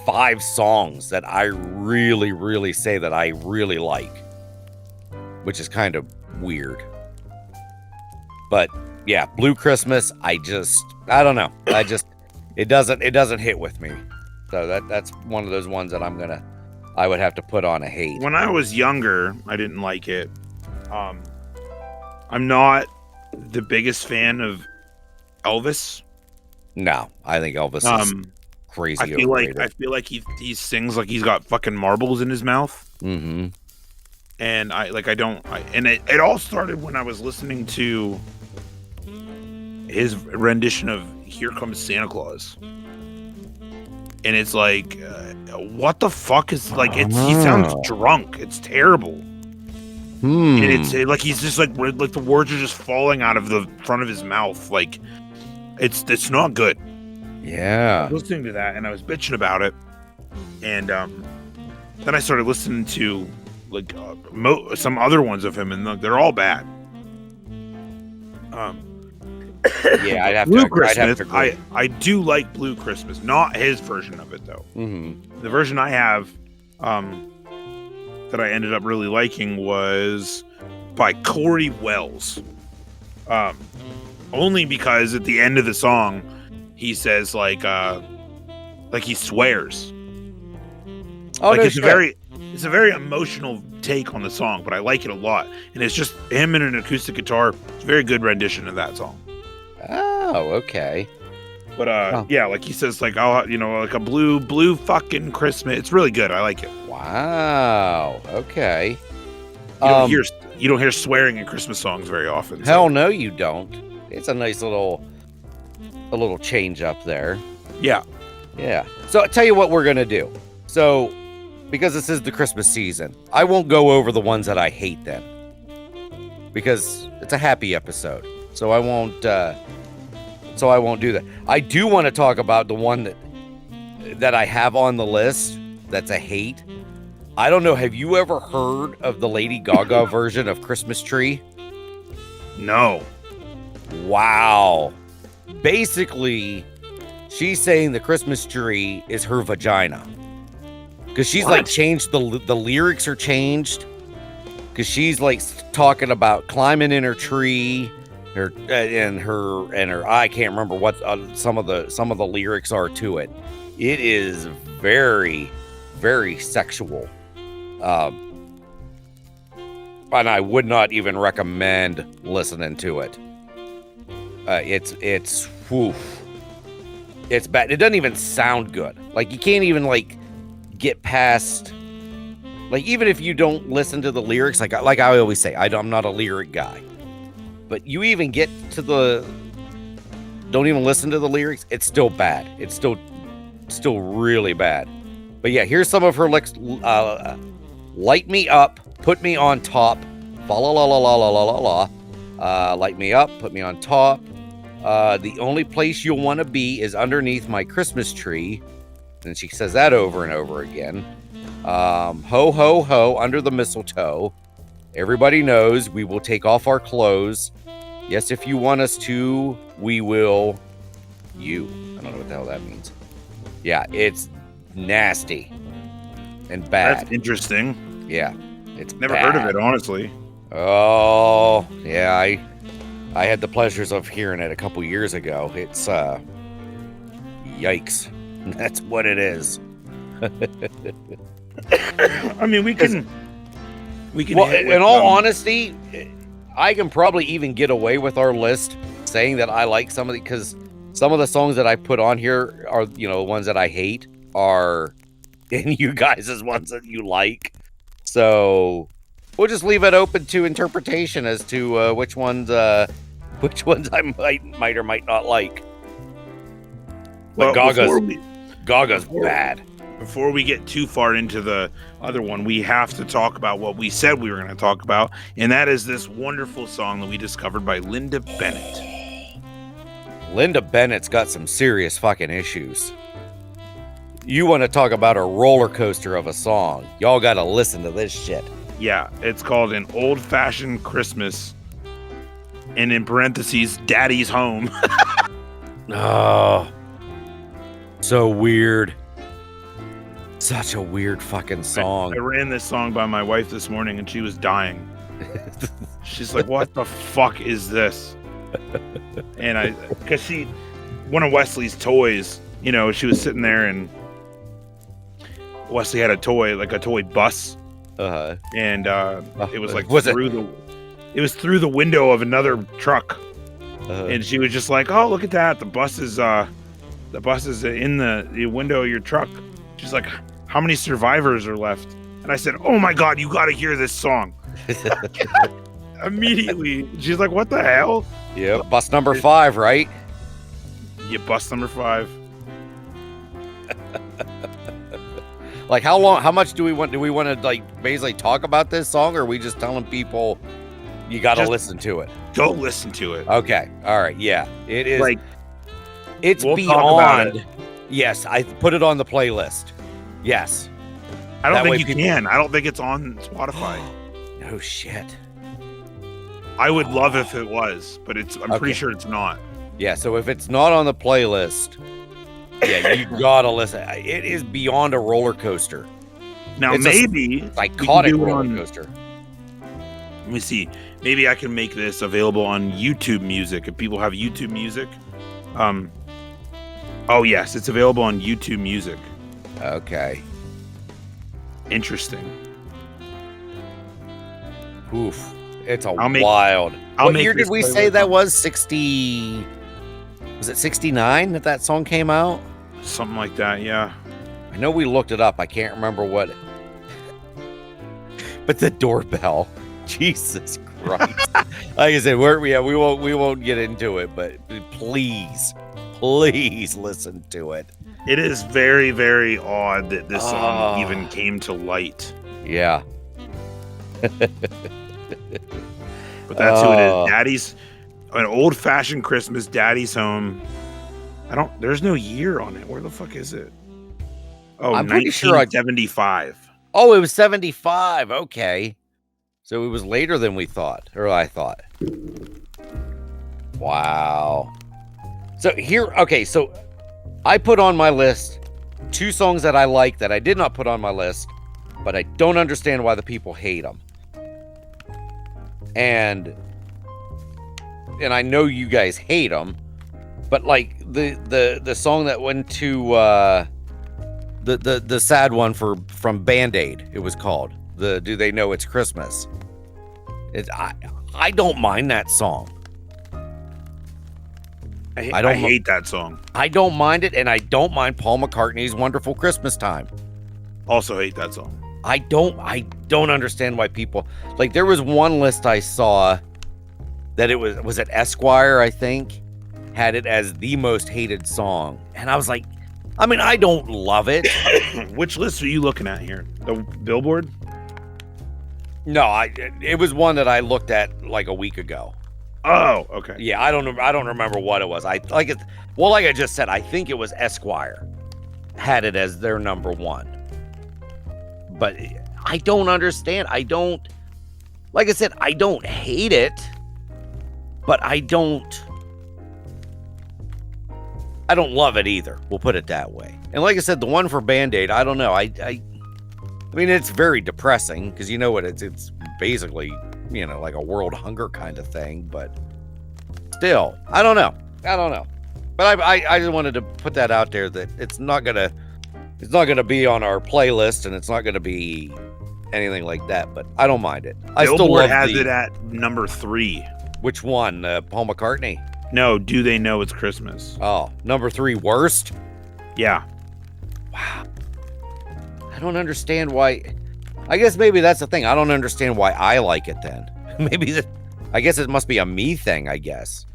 5 songs that I really, really say that I really like, which is kind of weird. But yeah, Blue Christmas, I don't know. It doesn't hit with me. So that's one of those ones that I would have to put on a hate. When I was younger, I didn't like it. I'm not the biggest fan of Elvis. No, I think Elvis is crazy. I feel like he sings like he's got fucking marbles in his mouth. Mm-hmm. And it all started when I was listening to his rendition of "Here Comes Santa Claus," and it's like, what the fuck is like? He sounds drunk. It's terrible. And it's like he's just like the words are just falling out of the front of his mouth. Like it's not good. Yeah. I was listening to that and I was bitching about it, and then I started listening to like some other ones of him, and they're all bad. Yeah, I'd have Blue to. Christmas. I'd have to agree. I do like Blue Christmas, not his version of it though. Mm-hmm. The version I have, that I ended up really liking was by Corey Wells. Only because at the end of the song, he says like he swears. Oh, like no it's shit. It's a very emotional take on the song, but I like it a lot. And it's just him and an acoustic guitar. It's a very good rendition of that song. Oh, okay. But yeah, like he says, like, oh, like a blue fucking Christmas. It's really good. I like it. Wow. Okay. You don't hear swearing in Christmas songs very often. Hell no, you don't. It's a nice little change up there. Yeah. Yeah. So I tell you what we're gonna do. So because this is the Christmas season, I won't go over the ones that I hate then, because it's a happy episode. So I won't do that. I do want to talk about the one that I have on the list that's a hate. I don't know. Have you ever heard of the Lady Gaga version of Christmas Tree? No. Wow. Basically, she's saying the Christmas tree is her vagina. Because she's like changed, the lyrics are changed. Because she's like talking about climbing in her tree. Her I can't remember what some of the lyrics are to it. It is very, very sexual, and I would not even recommend listening to it. It's bad. It doesn't even sound good. Like you can't even like get past. Like even if you don't listen to the lyrics, like I always say, I'm not a lyric guy. But you even get to don't even listen to the lyrics, it's still bad. It's still really bad. But yeah, here's some of her licks. Light me up, put me on top. Fa la la la la la la la la. Light me up, put me on top. The only place you'll want to be is underneath my Christmas tree. And she says that over and over again. Ho ho ho, under the mistletoe. Everybody knows we will take off our clothes. Yes, if you want us to, we will. I don't know what the hell that means. Yeah, it's nasty and bad. That's interesting. Yeah, It's Never bad. heard of it, honestly. Oh, yeah, I had the pleasures of hearing it a couple years ago. It's yikes. That's what it is. I mean, we can. Well, hit in with, all honesty, I can probably even get away with our list saying that I like some of the, because some of the songs that I put on here are, ones that I hate are in you guys' ones that you like. So we'll just leave it open to interpretation as to which ones I might or might not like. But well, Gaga's bad. Before we get too far into the other one, we have to talk about what we said we were going to talk about, and that is this wonderful song that we discovered by Linda Bennett. Linda Bennett's got some serious fucking issues. You want to talk about a roller coaster of a song? Y'all got to listen to this shit. Yeah, it's called An Old-Fashioned Christmas, and in parentheses, Daddy's Home. Oh, so weird. Such a weird fucking song. I ran this song by my wife this morning, and she was dying. She's like, "What the fuck is this?" And because one of Wesley's toys, she was sitting there, and Wesley had a toy, like a toy bus, and it was like it was through the window of another truck, and she was just like, "Oh, look at that! The bus is in the window of your truck." She's like, "How many survivors are left?" And I said, "Oh my God, you got to hear this song." Immediately, she's like, "What the hell?" Yeah, bus number 5, right? Yeah, bus number 5. Like, how much do we want to like basically talk about this song, or are we just telling people you got to listen to it? Go listen to it. Okay. All right. Yeah. It is like, it's we'll beyond. talk about it. Yes, I put it on the playlist. Yes. I don't That way think you can. I don't think it's on Spotify. No shit. I would love if it was, but I'm pretty sure it's not. Yeah, so if it's not on the playlist, yeah, you gotta listen. It is beyond a roller coaster. Now It's maybe a psychotic we can do it roller on- coaster. Let me see. Maybe I can make this available on YouTube Music if people have YouTube Music. Oh yes, it's available on YouTube Music. Okay. Interesting. Oof. It's wild. I'll What make year this did we playlist say that on- was? 60. Was it 69 that song came out? Something like that, yeah. I know we looked it up. I can't remember what. But the doorbell. Jesus Christ. Like I said, we won't get into it, but please listen to it. It is very, very odd that this song even came to light. Yeah. But that's who it is. An Old-Fashioned Christmas, Daddy's Home. There's no year on it. Where the fuck is it? Oh, I'm pretty sure 1975. Oh, it was 75. Okay. So it was later than we thought, or I thought. Wow. So so I put on my list 2 songs that I like that I did not put on my list, but I don't understand why the people hate them. And I know you guys hate them, but like the song that went to the sad one from Band-Aid, it was called Do They Know It's Christmas? I don't mind that song. I hate that song. I don't mind it, and I don't mind Paul McCartney's Wonderful Christmas Time. Also hate that song. I don't understand why people like. There was one list I saw that it was it Esquire, I think, had it as the most hated song, and I was like, I mean, I don't love it. Which list are you looking at here? The Billboard? No, it was one that I looked at like a week ago. Oh, okay. Yeah, I don't remember what it was. Like I just said, I think it was Esquire had it as their number 1. But I don't understand. Like I said, I don't hate it, but I don't love it either. We'll put it that way. And like I said, the one for Band-Aid, I don't know. I mean, it's very depressing because you know what? It's basically, you know, like a world hunger kind of thing. But still, I don't know. But I just wanted to put that out there that it's not gonna be on our playlist, and it's not gonna be anything like that. But I don't mind it. I still Billboard love has it at number 3. Which one? Paul McCartney? No, Do They Know It's Christmas? Oh, number 3 worst? Yeah. Wow. I don't understand why. I guess maybe that's the thing. I don't understand why I like it then. I guess it must be a me thing, I guess.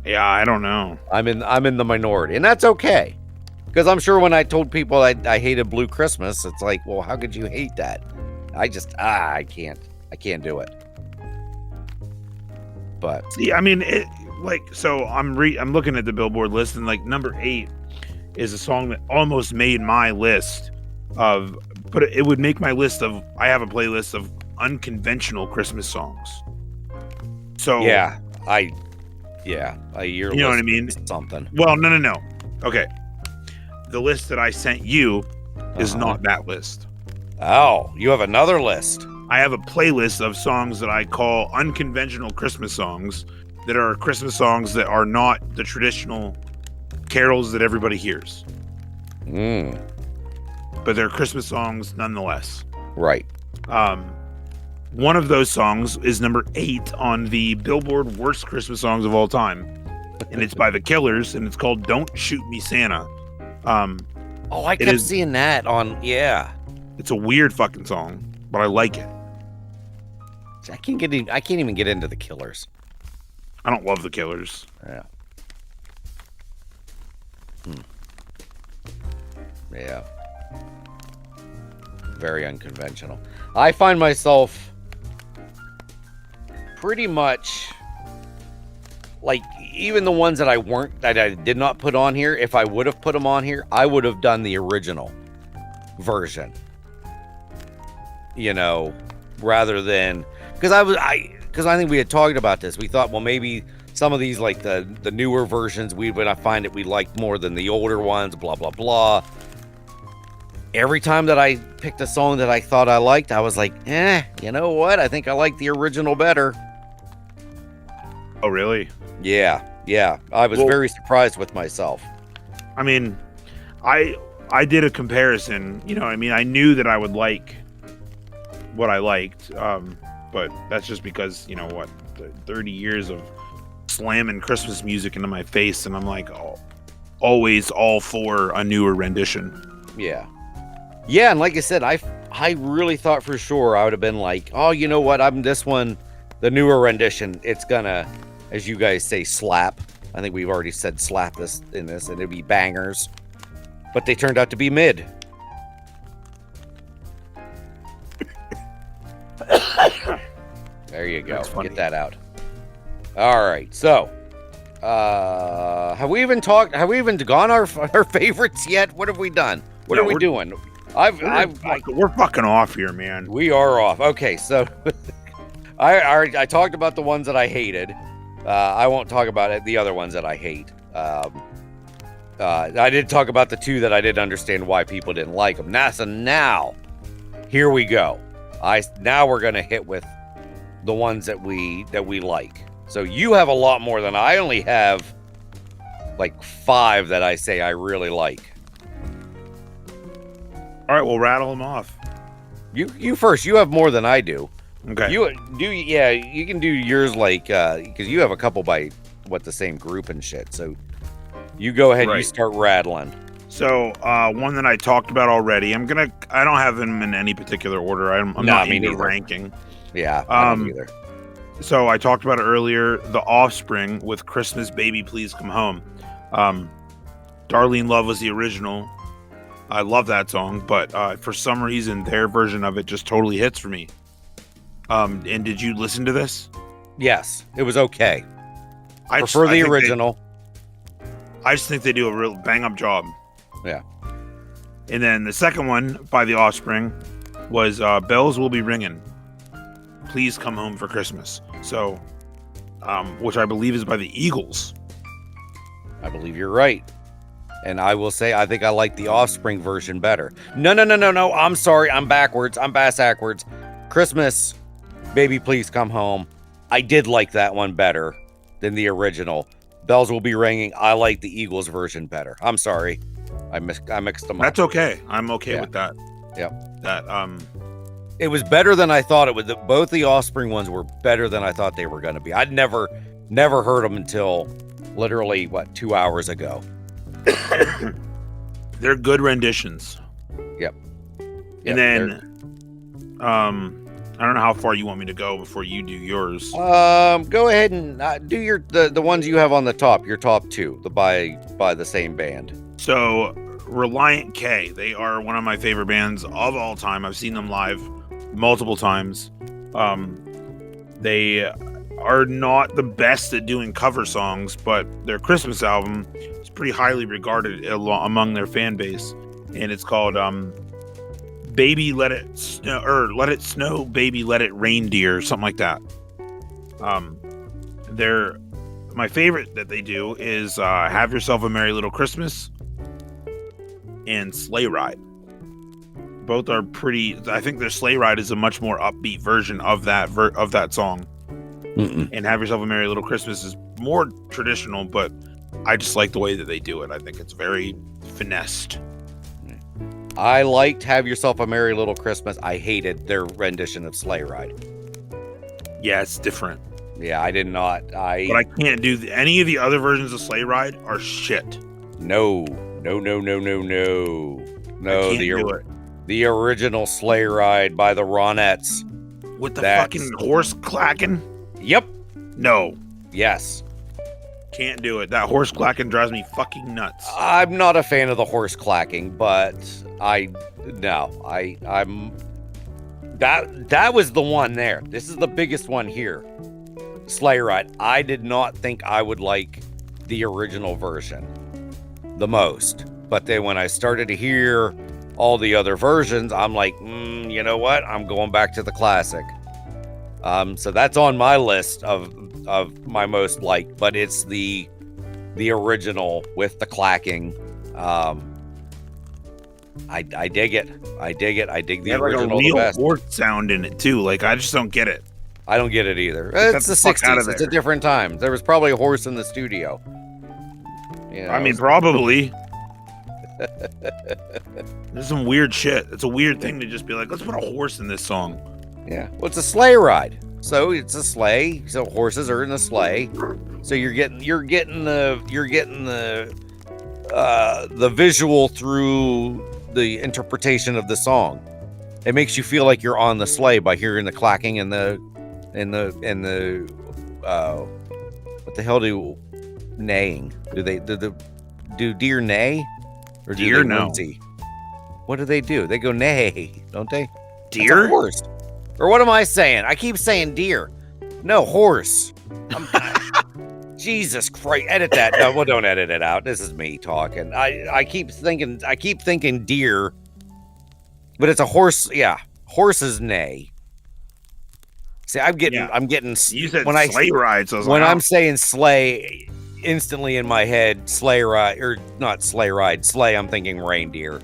Yeah, I don't know. I'm in the minority, and that's okay. Because I'm sure when I told people I hated Blue Christmas, it's like, well, how could you hate that? I just I can't do it. But see, I mean, so I'm looking at the Billboard list, and like number 8 is a song that almost made my list it would make my list of, I have a playlist of unconventional Christmas songs. So yeah, you know what I mean? Something. Well, no. Okay. The list that I sent you is not that list. Oh, you have another list. I have a playlist of songs that I call unconventional Christmas songs that are Christmas songs that are not the traditional carols that everybody hears. But they're Christmas songs nonetheless. Right. One of those songs is number 8 on the Billboard Worst Christmas Songs of All Time. And it's by The Killers, and it's called Don't Shoot Me, Santa. I kept seeing that on, yeah. It's a weird fucking song, but I like it. I can't even get into The Killers. I don't love The Killers. Yeah. Yeah. Very unconventional. I find myself pretty much like, even the ones that I did not put on here, if I would have put them on here, I would have done the original version. You know, rather than, because I think we had talked about this. We thought, well, maybe some of these, like the newer versions, we would find it we liked more than the older ones, blah blah blah. Every time that I picked a song that I thought I liked, I was like, you know what? I think I like the original better. Oh, really? Yeah. I was very surprised with myself. I mean, I did a comparison. You know, I mean, I knew that I would like what I liked, but that's just because, you know what, 30 years of slamming Christmas music into my face, and I'm like, always all for a newer rendition. Yeah, and like I said, I really thought for sure I would have been like, oh, you know what, I'm this one, the newer rendition, it's gonna, as you guys say, slap. I think we've already said slap in this, and it'd be bangers. But they turned out to be mid. There you go. Get that out. All right. So, have we even gone our favorites yet? What have we done? What are we doing? We're fucking off here, man. We are off. Okay, so I talked about the ones that I hated. I won't talk about the other ones that I hate. I did talk about the 2 that I didn't understand why people didn't like them. Now, here we go. Now we're gonna hit with the ones that we like. So you have a lot more than I only have, like 5 that I say I really like. All right, we'll rattle them off. You first. You have more than I do. Okay. You can do yours, like, because you have a couple by the same group and shit. So you go ahead. Right. You start rattling. So one that I talked about already. I don't have them in any particular order. I'm not into ranking. Yeah, I don't either. So I talked about it earlier. The Offspring with "Christmas Baby Please Come Home." Darlene Love was the original. I love that song, but for some reason their version of it just totally hits for me. And did you listen to this? Yes, it was okay. I prefer the original. I just think they do a real bang-up job. Yeah. And then the second one by The Offspring was Bells Will Be Ringing. Please Come Home for Christmas. So, which I believe is by the Eagles. I believe you're right. And I will say, I think I like the Offspring version better. No. I'm sorry. I'm backwards. I'm backwards. Christmas, Baby Please Come Home. I did like that one better than the original. Bells Will Be Ringing. I like the Eagles version better. I'm sorry. I mixed them up. That's okay. I'm okay with that. Yep. That It was better than I thought it would. Both the Offspring ones were better than I thought they were going to be. I'd never heard them until literally 2 hours ago. they're good renditions. Yep. And then, I don't know how far you want me to go before you do yours. Go ahead and do the ones you have on the top. Your top two, by the same band. So, Reliant K. They are one of my favorite bands of all time. I've seen them live multiple times. They are not the best at doing cover songs, but their Christmas album is pretty highly regarded among their fan base, and it's called Baby Let It Snow, or Let It Snow, Baby Let It Reindeer, something like that. They're my favorite that they do is Have Yourself a Merry Little Christmas and Sleigh Ride. Both are pretty. I think their Sleigh Ride is a much more upbeat version of that song. And Have Yourself a Merry Little Christmas is more traditional, but I just like the way that they do it. I think it's very finessed. I liked Have Yourself a Merry Little Christmas. I hated their rendition of Sleigh Ride. Yeah, it's different. Yeah, I did not. But I can't do any of the other versions of Sleigh Ride are shit. No. The original Sleigh Ride by the Ronettes. With the fucking horse clacking? Yep. No. Yes. Can't do it. That horse clacking drives me fucking nuts. I'm not a fan of the horse clacking, but I'm that was the one there. This is the biggest one here. Sleigh Ride. I did not think I would like the original version the most. But then when I started to hear all the other versions, I'm like, you know what? I'm going back to the classic. So that's on my list of my most liked, but it's the original with the clacking. I dig it. I dig the original the best. Horse sound in it too. Like I just don't get it. I don't get it either. It's the 60s. It's a different time. There was probably a horse in the studio. You know, I mean, probably. There's some weird shit. It's a weird thing to just be like, let's put a horse in this song. Yeah. Well, it's a sleigh ride. So it's a sleigh. So horses are in the sleigh. So you're getting the visual through the interpretation of the song. It makes you feel like you're on the sleigh by hearing the clacking and the what the hell do neighing? Do deer neigh? Or do deer they no. whimsy? What do? They go neigh, don't they? Deer? Horse. Or what am I saying? I keep saying deer. No, horse. Jesus Christ. Edit that. No, well, don't edit it out. This is me talking. I keep thinking deer. But it's a horse. Yeah. Horses neigh. See, I'm getting. You said when sleigh ride. So when I'm saying sleigh, instantly in my head, sleigh ride, or not sleigh ride, sleigh, I'm thinking reindeer.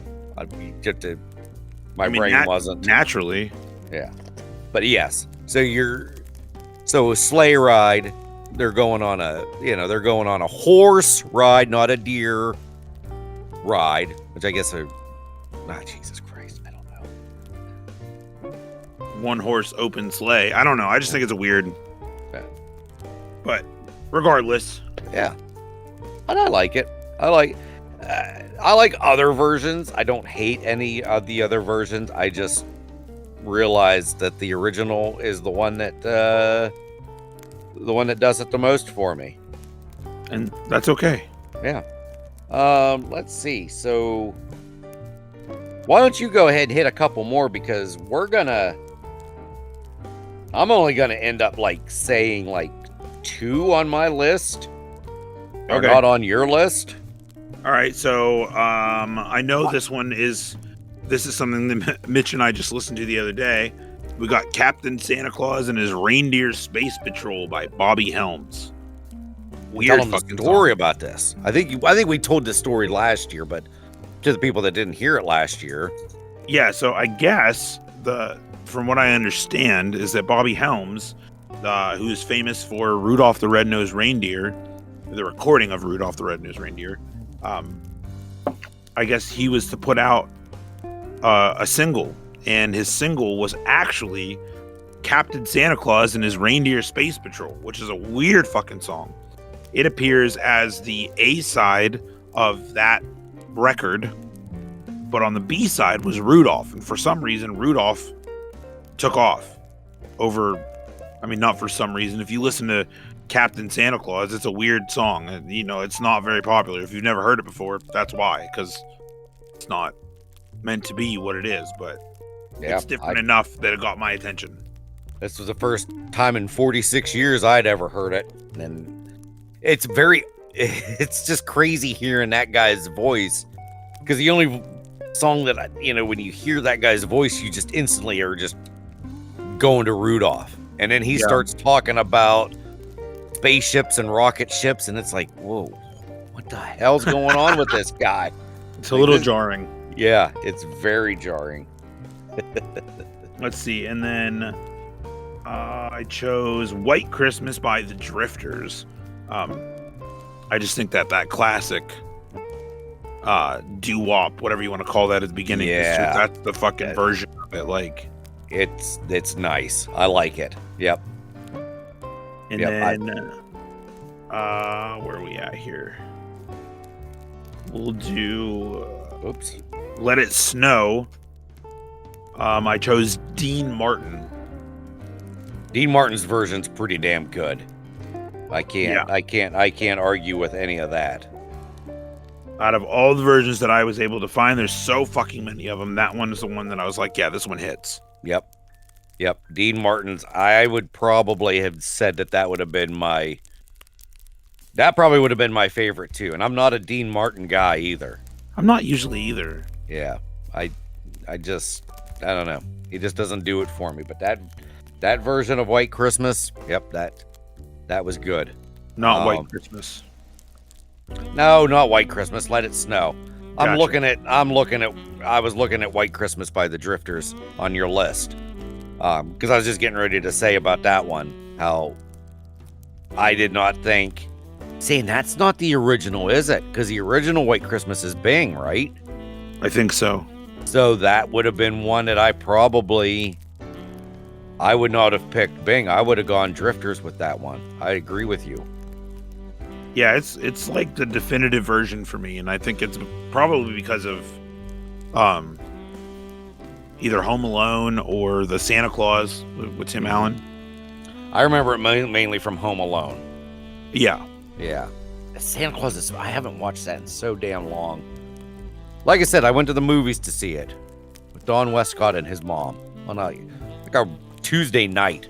My brain wasn't. Naturally. Yeah. But yes. So sleigh ride, they're going on a horse ride, not a deer ride, which I guess Jesus Christ, I don't know. One horse open sleigh. I don't know. I just think it's a weird. Yeah. But regardless. Yeah. And I like it. I like other versions. I don't hate any of the other versions. I just realized that the original is the one that does it the most for me. And that's okay. Yeah. Let's see. So why don't you go ahead and hit a couple more, because I'm only gonna end up saying 2 on my list. Okay. Not on your list. All right. So I know this is something that Mitch and I just listened to the other day. We got Captain Santa Claus and His Reindeer Space Patrol by Bobby Helms. weird Tell them fucking the story song. about this. I think we told this story last year, but to the people that didn't hear it last year, Yeah, so I guess from what I understand is that Bobby Helms, who is famous for Rudolph the Red-Nosed Reindeer, the recording of Rudolph the Red-Nosed Reindeer, I guess he was to put out a single, and his single was actually Captain Santa Claus and his Reindeer Space Patrol, which is a weird fucking song. It appears as the A side of that record, but on the B side was Rudolph, and for some reason Rudolph took off over. I mean, not for some reason. If you listen to Captain Santa Claus, it's a weird song, and it's not very popular. If you've never heard it before, that's why, because it's not meant to be what it is. But it's different enough that it got my attention. This was the first time in 46 years I'd ever heard it, and it's just crazy hearing that guy's voice, because the only song that when you hear that guy's voice, you just instantly are just going to Rudolph, and then he starts talking about spaceships and rocket ships, and it's like, whoa, what the hell's going on with this guy? It's a little jarring. Yeah, it's very jarring. Let's see, and then I chose White Christmas by the Drifters. I just think that classic doo-wop, whatever you want to call that at the beginning. Yeah, that's the fucking version of it. Like, it's nice. I like it. Yep. And then where are we at here? We'll do Let It Snow. I chose Dean Martin. Dean Martin's version's pretty damn good. I can't argue with any of that. Out of all the versions that I was able to find, there's so fucking many of them. That one is the one that I was like, yeah, this one hits. Yep. Dean Martin's, I would probably have said that would have been my favorite too. And I'm not a Dean Martin guy either. I'm not usually either. Yeah. I don't know. He just doesn't do it for me. But that version of White Christmas, yep, that was good. Not White Christmas. No, not White Christmas. Let It Snow. Gotcha. I was looking at White Christmas by the Drifters on your list. Because I was just getting ready to say about that one how I did not think, saying that's not the original, is it? Because the original White Christmas is Bing, right? I think so. So that would have been one that I would not have picked Bing. I would have gone Drifters with that one. I agree with you. Yeah, it's like the definitive version for me, and I think it's probably because of either Home Alone or the Santa Claus with Tim Allen. I remember it mainly from Home Alone. Yeah. Santa Claus I haven't watched that in so damn long. Like I said, I went to the movies to see it with Don Westcott and his mom on a Tuesday night.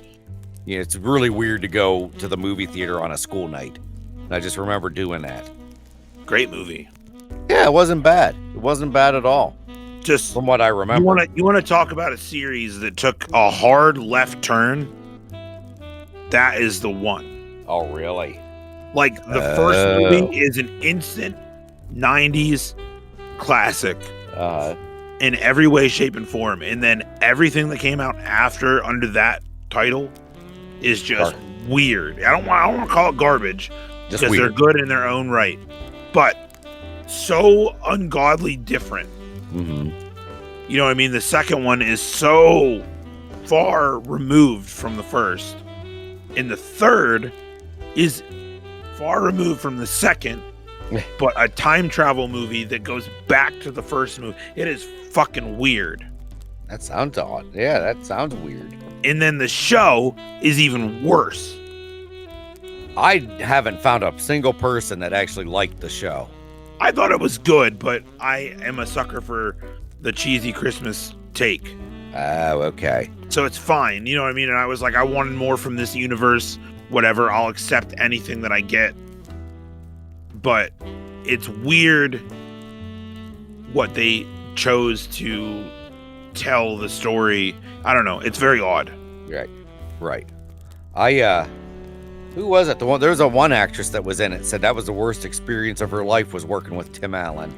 It's really weird to go to the movie theater on a school night. And I just remember doing that. Great movie. Yeah, it wasn't bad. It wasn't bad at all. Just from what I remember. You want to talk about a series that took a hard left turn? That is the one. Oh, really? Like, the first movie is an instant 90s classic in every way, shape, and form. And then everything that came out after under that title is just weird. I don't want to call it garbage, just because they're good in their own right. But so ungodly different. Mm-hmm. You know what I mean? The second one is so far removed from the first. And the third is far removed from the second, but a time travel movie that goes back to the first movie. It is fucking weird. That sounds odd. Yeah, that sounds weird. And then the show is even worse. I haven't found a single person that actually liked the show. I thought it was good, but I am a sucker for the cheesy Christmas take. Oh, okay. So it's fine, you know what I mean? And I was like, I wanted more from this universe. Whatever, I'll accept anything that I get. But it's weird what they chose to tell the story. I don't know. It's very odd. Right. Who was it? There was a one actress that was in it, said that was the worst experience of her life was working with Tim Allen.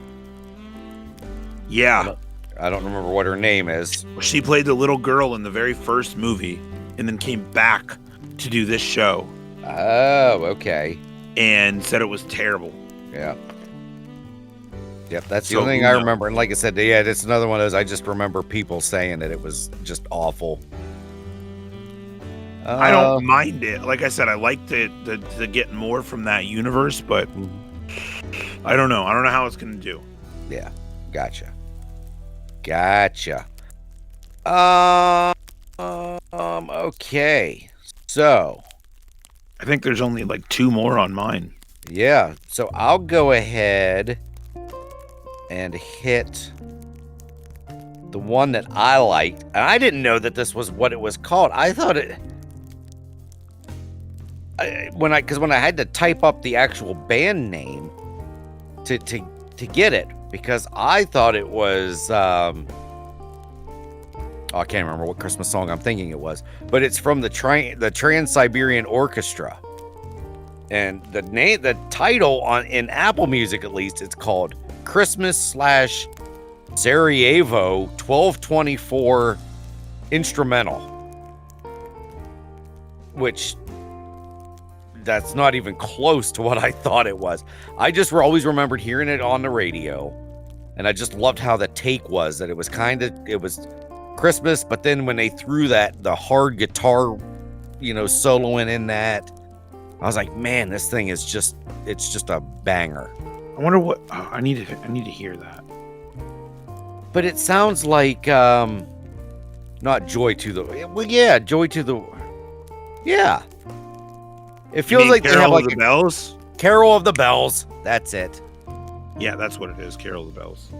Yeah. I don't remember what her name is. She played the little girl in the very first movie and then came back to do this show. Oh, okay. And said it was terrible. Yeah. Yep, that's the only thing I remember. And like I said, yeah, it's another one of those. I just remember people saying that it was just awful. I don't mind it. Like I said, I like to get more from that universe, but I don't know. I don't know how it's going to do. Yeah, gotcha. Okay. So, I think there's only like 2 more on mine. Yeah, so I'll go ahead and hit the one that I liked. And I didn't know that this was what it was called. I thought it... when I had to type up the actual band name to get it, because I thought it was I can't remember what Christmas song I'm thinking it was, but it's from the Trans-Siberian Orchestra, and the title in Apple Music, at least, it's called Christmas / Sarajevo 1224 Instrumental, which that's not even close to what I thought it was. I just always remembered hearing it on the radio, and I just loved how the take was, that it was Christmas, but then when they threw the hard guitar, soloing in that, I was like, man, this thing is just a banger. I wonder what I need to hear that. But it sounds like not Joy to the... Well, yeah, Joy to the... Yeah. It feels like Carol they have like of the Bells? Carol of the Bells. That's it. Yeah, that's what it is, Carol of the Bells.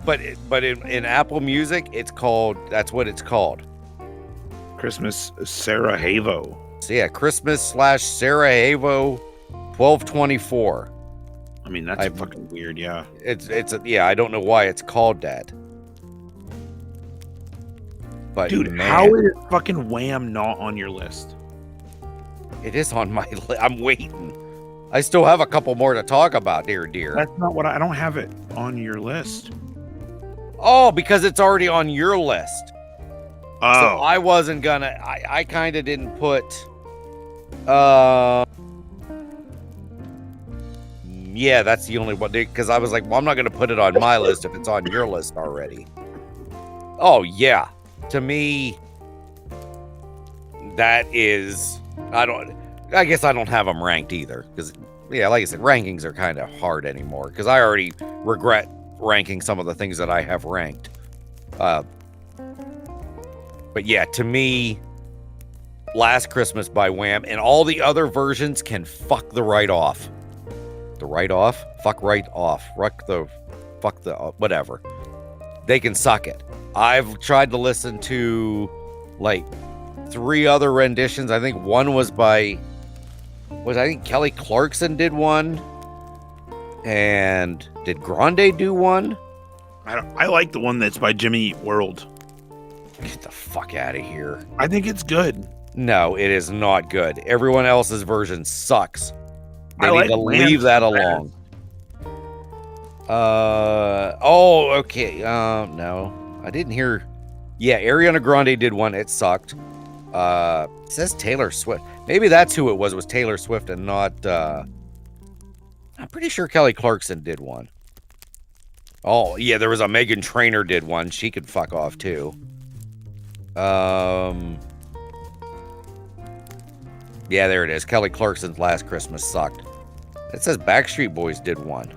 But in Apple Music, that's what it's called. Christmas Sarajevo. So yeah, Christmas / Sarajevo 1224. I mean, that's fucking weird, yeah. Yeah, I don't know why it's called that. But dude, man, how is fucking Wham not on your list? It is on my list. I'm waiting. I still have a couple more to talk about, dear. That's not what I don't have it on your list. Oh, because it's already on your list. Oh. So I wasn't gonna. I kind of didn't put. Yeah, that's the only one, because I was like, well, I'm not gonna put it on my list if it's on your list already. Oh yeah, to me, that is. I guess I don't have them ranked either, because yeah, like I said, rankings are kind of hard anymore, because I already regret ranking some of the things that I have ranked. But yeah, to me, Last Christmas by Wham, and all the other versions can fuck the right off. The right off? Fuck right off. Fuck the whatever. They can suck it. I've tried to listen to like 3 other renditions. I think one was I think Kelly Clarkson did one. And did Grande do one? I like the one that's by Jimmy Eat World. Get the fuck out of here. I think it's good. No, it is not good. Everyone else's version sucks. They need to Wham's leave that alone. Oh, okay. No, I didn't hear. Yeah, Ariana Grande did one. It sucked. It says Taylor Swift. Maybe that's who it was Taylor Swift and not. I'm pretty sure Kelly Clarkson did one. Oh, yeah, there was a Megan Trainor did one. She could fuck off too. Yeah, there it is. Kelly Clarkson's Last Christmas sucked. It says Backstreet Boys did one.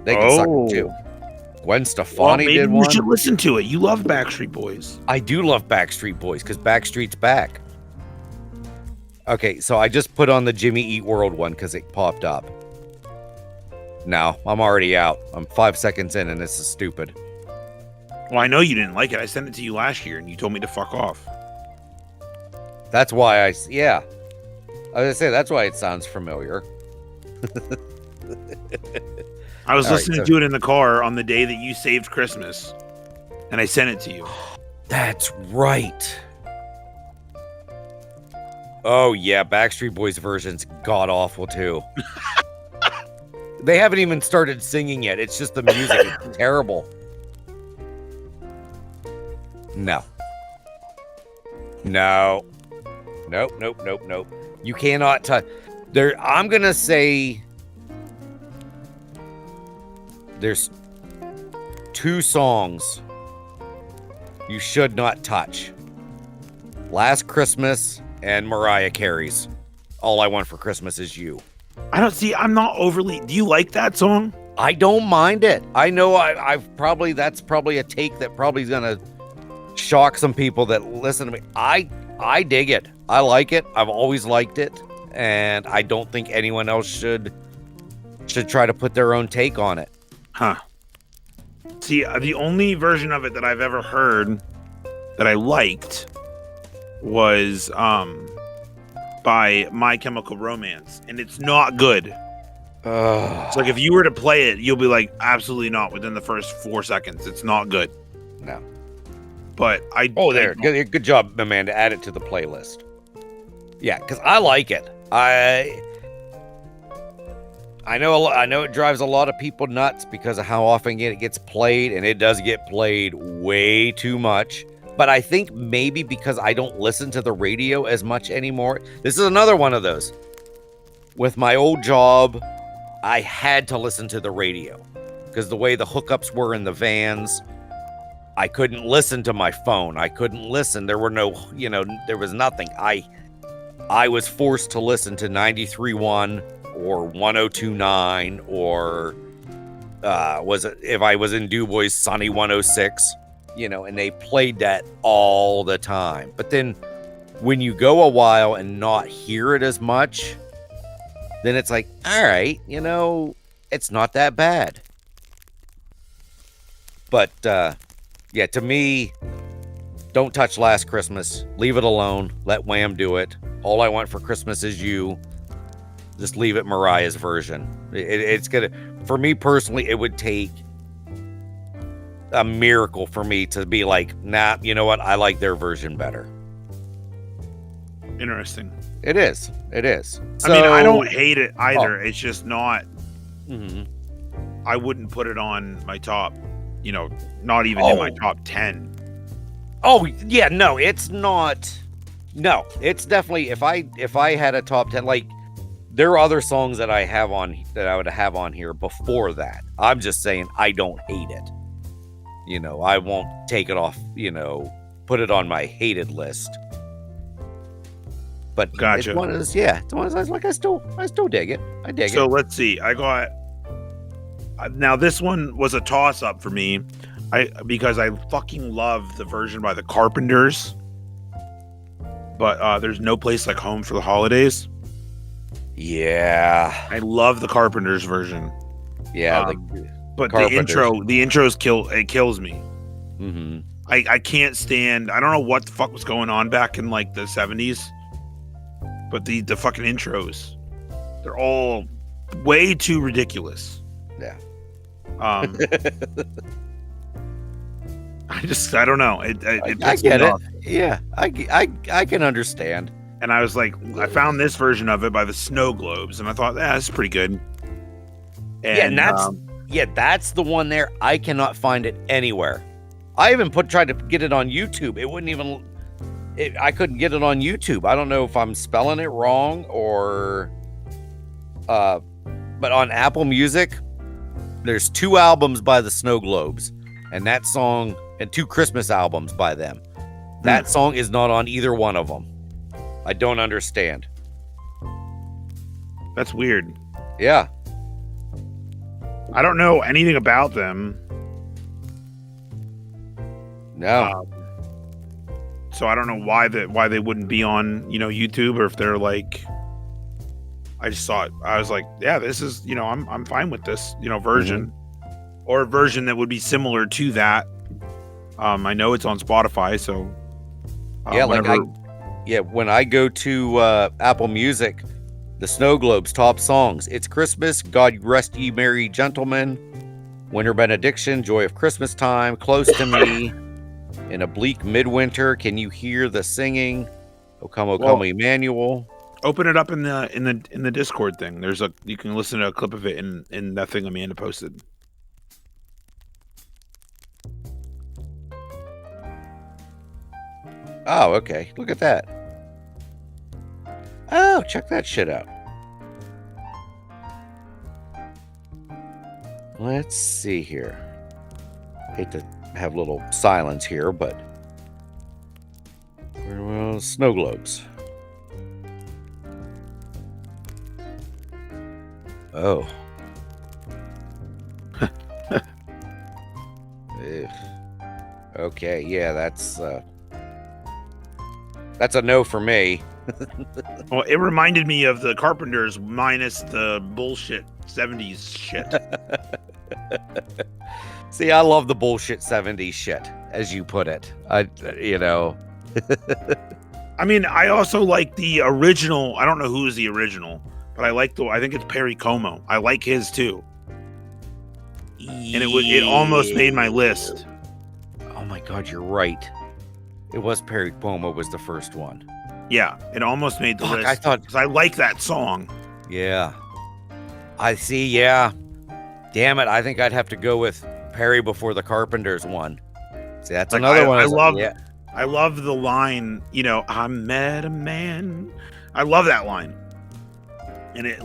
They can suck it too. Gwen Stefani did one. You should listen to it. You love Backstreet Boys. I do love Backstreet Boys because Backstreet's back. Okay, so I just put on the Jimmy Eat World one because it popped up. No, I'm already out. I'm 5 seconds in and this is stupid. Well, I know you didn't like it. I sent it to you last year and you told me to fuck off. That's why yeah. I was gonna say, that's why it sounds familiar. I was listening to it in the car on the day that you saved Christmas, and I sent it to you. That's right. Oh yeah, Backstreet Boys version's god awful too. They haven't even started singing yet. It's just the music. It's terrible. No. No. Nope, nope, nope, nope. You cannot touch. I'm gonna say there's 2 songs you should not touch. Last Christmas and Mariah Carey's All I Want for Christmas Is You. I'm not overly. Do you like that song? I don't mind it. I know that's probably a take that probably is gonna shock some people that listen to me. I dig it. I like it. I've always liked it, and I don't think anyone else should try to put their own take on it. Huh. See, the only version of it that I've ever heard that I liked was by My Chemical Romance, and it's not good. It's like if you were to play it, you'll be like, absolutely not within the first 4 seconds. It's not good. No. But good job, Amanda. Add it to the playlist. Yeah, because I like it. I know it drives a lot of people nuts because of how often it gets played, and it does get played way too much. But I think maybe because I don't listen to the radio as much anymore. This is another one of those. With my old job, I had to listen to the radio because the way the hookups were in the vans, I couldn't listen to my phone. I couldn't listen. There were no, there was nothing. I was forced to listen to 93.1 or 102.9 or if I was in DuBois, Sunny 106. And they played that all the time. But then when you go a while and not hear it as much, then it's like, all right, it's not that bad. But, yeah, to me, don't touch Last Christmas. Leave it alone. Let Wham do it. All I Want for Christmas Is You. Just leave it Mariah's version. It's gonna, for me personally, it would take a miracle for me to be like, nah, you know what? I like their version better. Interesting. It is. So, I mean, I don't hate it either. It's just not. Mm-hmm. I wouldn't put it on my top. Not even in my top 10. Oh yeah, no, it's not. No, it's definitely if I had a top 10, like there are other songs that I would have on here before that. I'm just saying I don't hate it. I won't take it off, put it on my hated list. But gotcha. It's one of those, it's one of those, like I still dig it. I dig it. So let's see. I got now this one was a toss up for me. Because I fucking love the version by the Carpenters. But there's No Place Like Home for the Holidays. Yeah. I love the Carpenters version. Yeah, but the intros kills me. Mm-hmm. I can't stand. I don't know what the fuck was going on back in like the 70s, but the fucking intros, they're all way too ridiculous. Yeah. I don't know. It I get it. Yeah, I can understand. And I was like, I found this version of it by the Snow Globes, and I thought, that's pretty good. And, that's the one there. I cannot find it anywhere. I even tried to get it on YouTube. It wouldn't even. I couldn't get it on YouTube. I don't know if I'm spelling it wrong or. But on Apple Music, there's 2 albums by the Snow Globes, and that song, and 2 Christmas albums by them. That song is not on either one of them. I don't understand. That's weird. Yeah. I don't know anything about them. No. So I don't know why they wouldn't be on, YouTube, or if they're like. I just thought, I was like, yeah, this is, I'm fine with this, version, or a version that would be similar to that. I know it's on Spotify, so when I go to Apple Music, the Snow Globes top songs, it's Christmas, God Rest Ye Merry Gentlemen, Winter Benediction, Joy of Christmas Time, Close to Me, In a Bleak Midwinter, Can You Hear the Singing, Okamo Emmanuel. Open it up in the Discord thing. You can listen to a clip of it in that thing Amanda posted. Oh, okay. Look at that. Oh, check that shit out. Let's see here. Hate to have a little silence here, but well, snow globes. Oh. Ugh. Okay, yeah, that's a no for me. Well, it reminded me of the Carpenters minus the bullshit 70s shit. See, I love the bullshit 70s shit, as you put it. I mean, I also like the original. I don't know who is the original, but I think it's Perry Como. I like his too. And it almost made my list. Oh my God, you're right. It was Perry Como was the first one. Yeah, it almost made the list. I thought, because I like that song. Yeah. I see, yeah. Damn it, I think I'd have to go with Perry before the Carpenters one. See, that's another one. I love the line, I met a man. I love that line. And it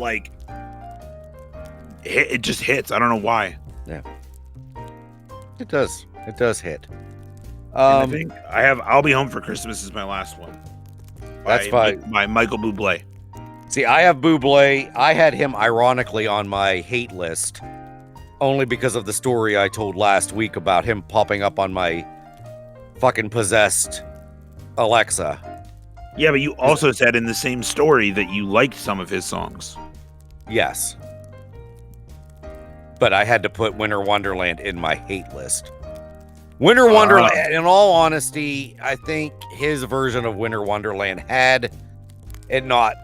it just hits. I don't know why. Yeah. It does. It does hit. I think I'll Be Home for Christmas is my last one. That's fine. By Michael Bublé. See, I have Bublé. I had him ironically on my hate list only because of the story I told last week about him popping up on my fucking possessed Alexa. Yeah, but you also said in the same story that you liked some of his songs. Yes. But I had to put Winter Wonderland in my hate list. Winter Wonderland, in all honesty, I think his version of Winter Wonderland, had it not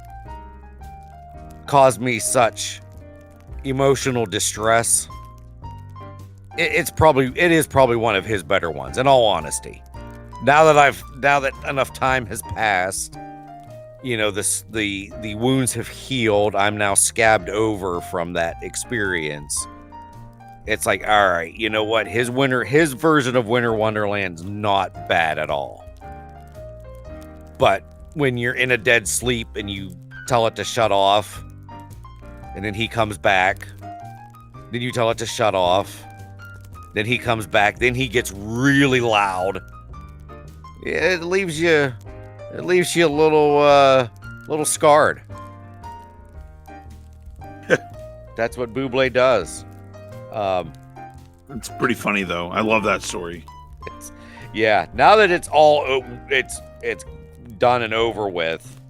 caused me such emotional distress, it is probably one of his better ones, in all honesty. Now that enough time has passed, the wounds have healed, I'm now scabbed over from that experience. It's like, all right, you know what? His version of Winter Wonderland's not bad at all. But when you're in a dead sleep and you tell it to shut off, and then he comes back, then you tell it to shut off, then he comes back, then he gets really loud. It leaves you a little scarred. That's what Bublé does. It's pretty funny though. I love that story. Now that it's all it's done and over with,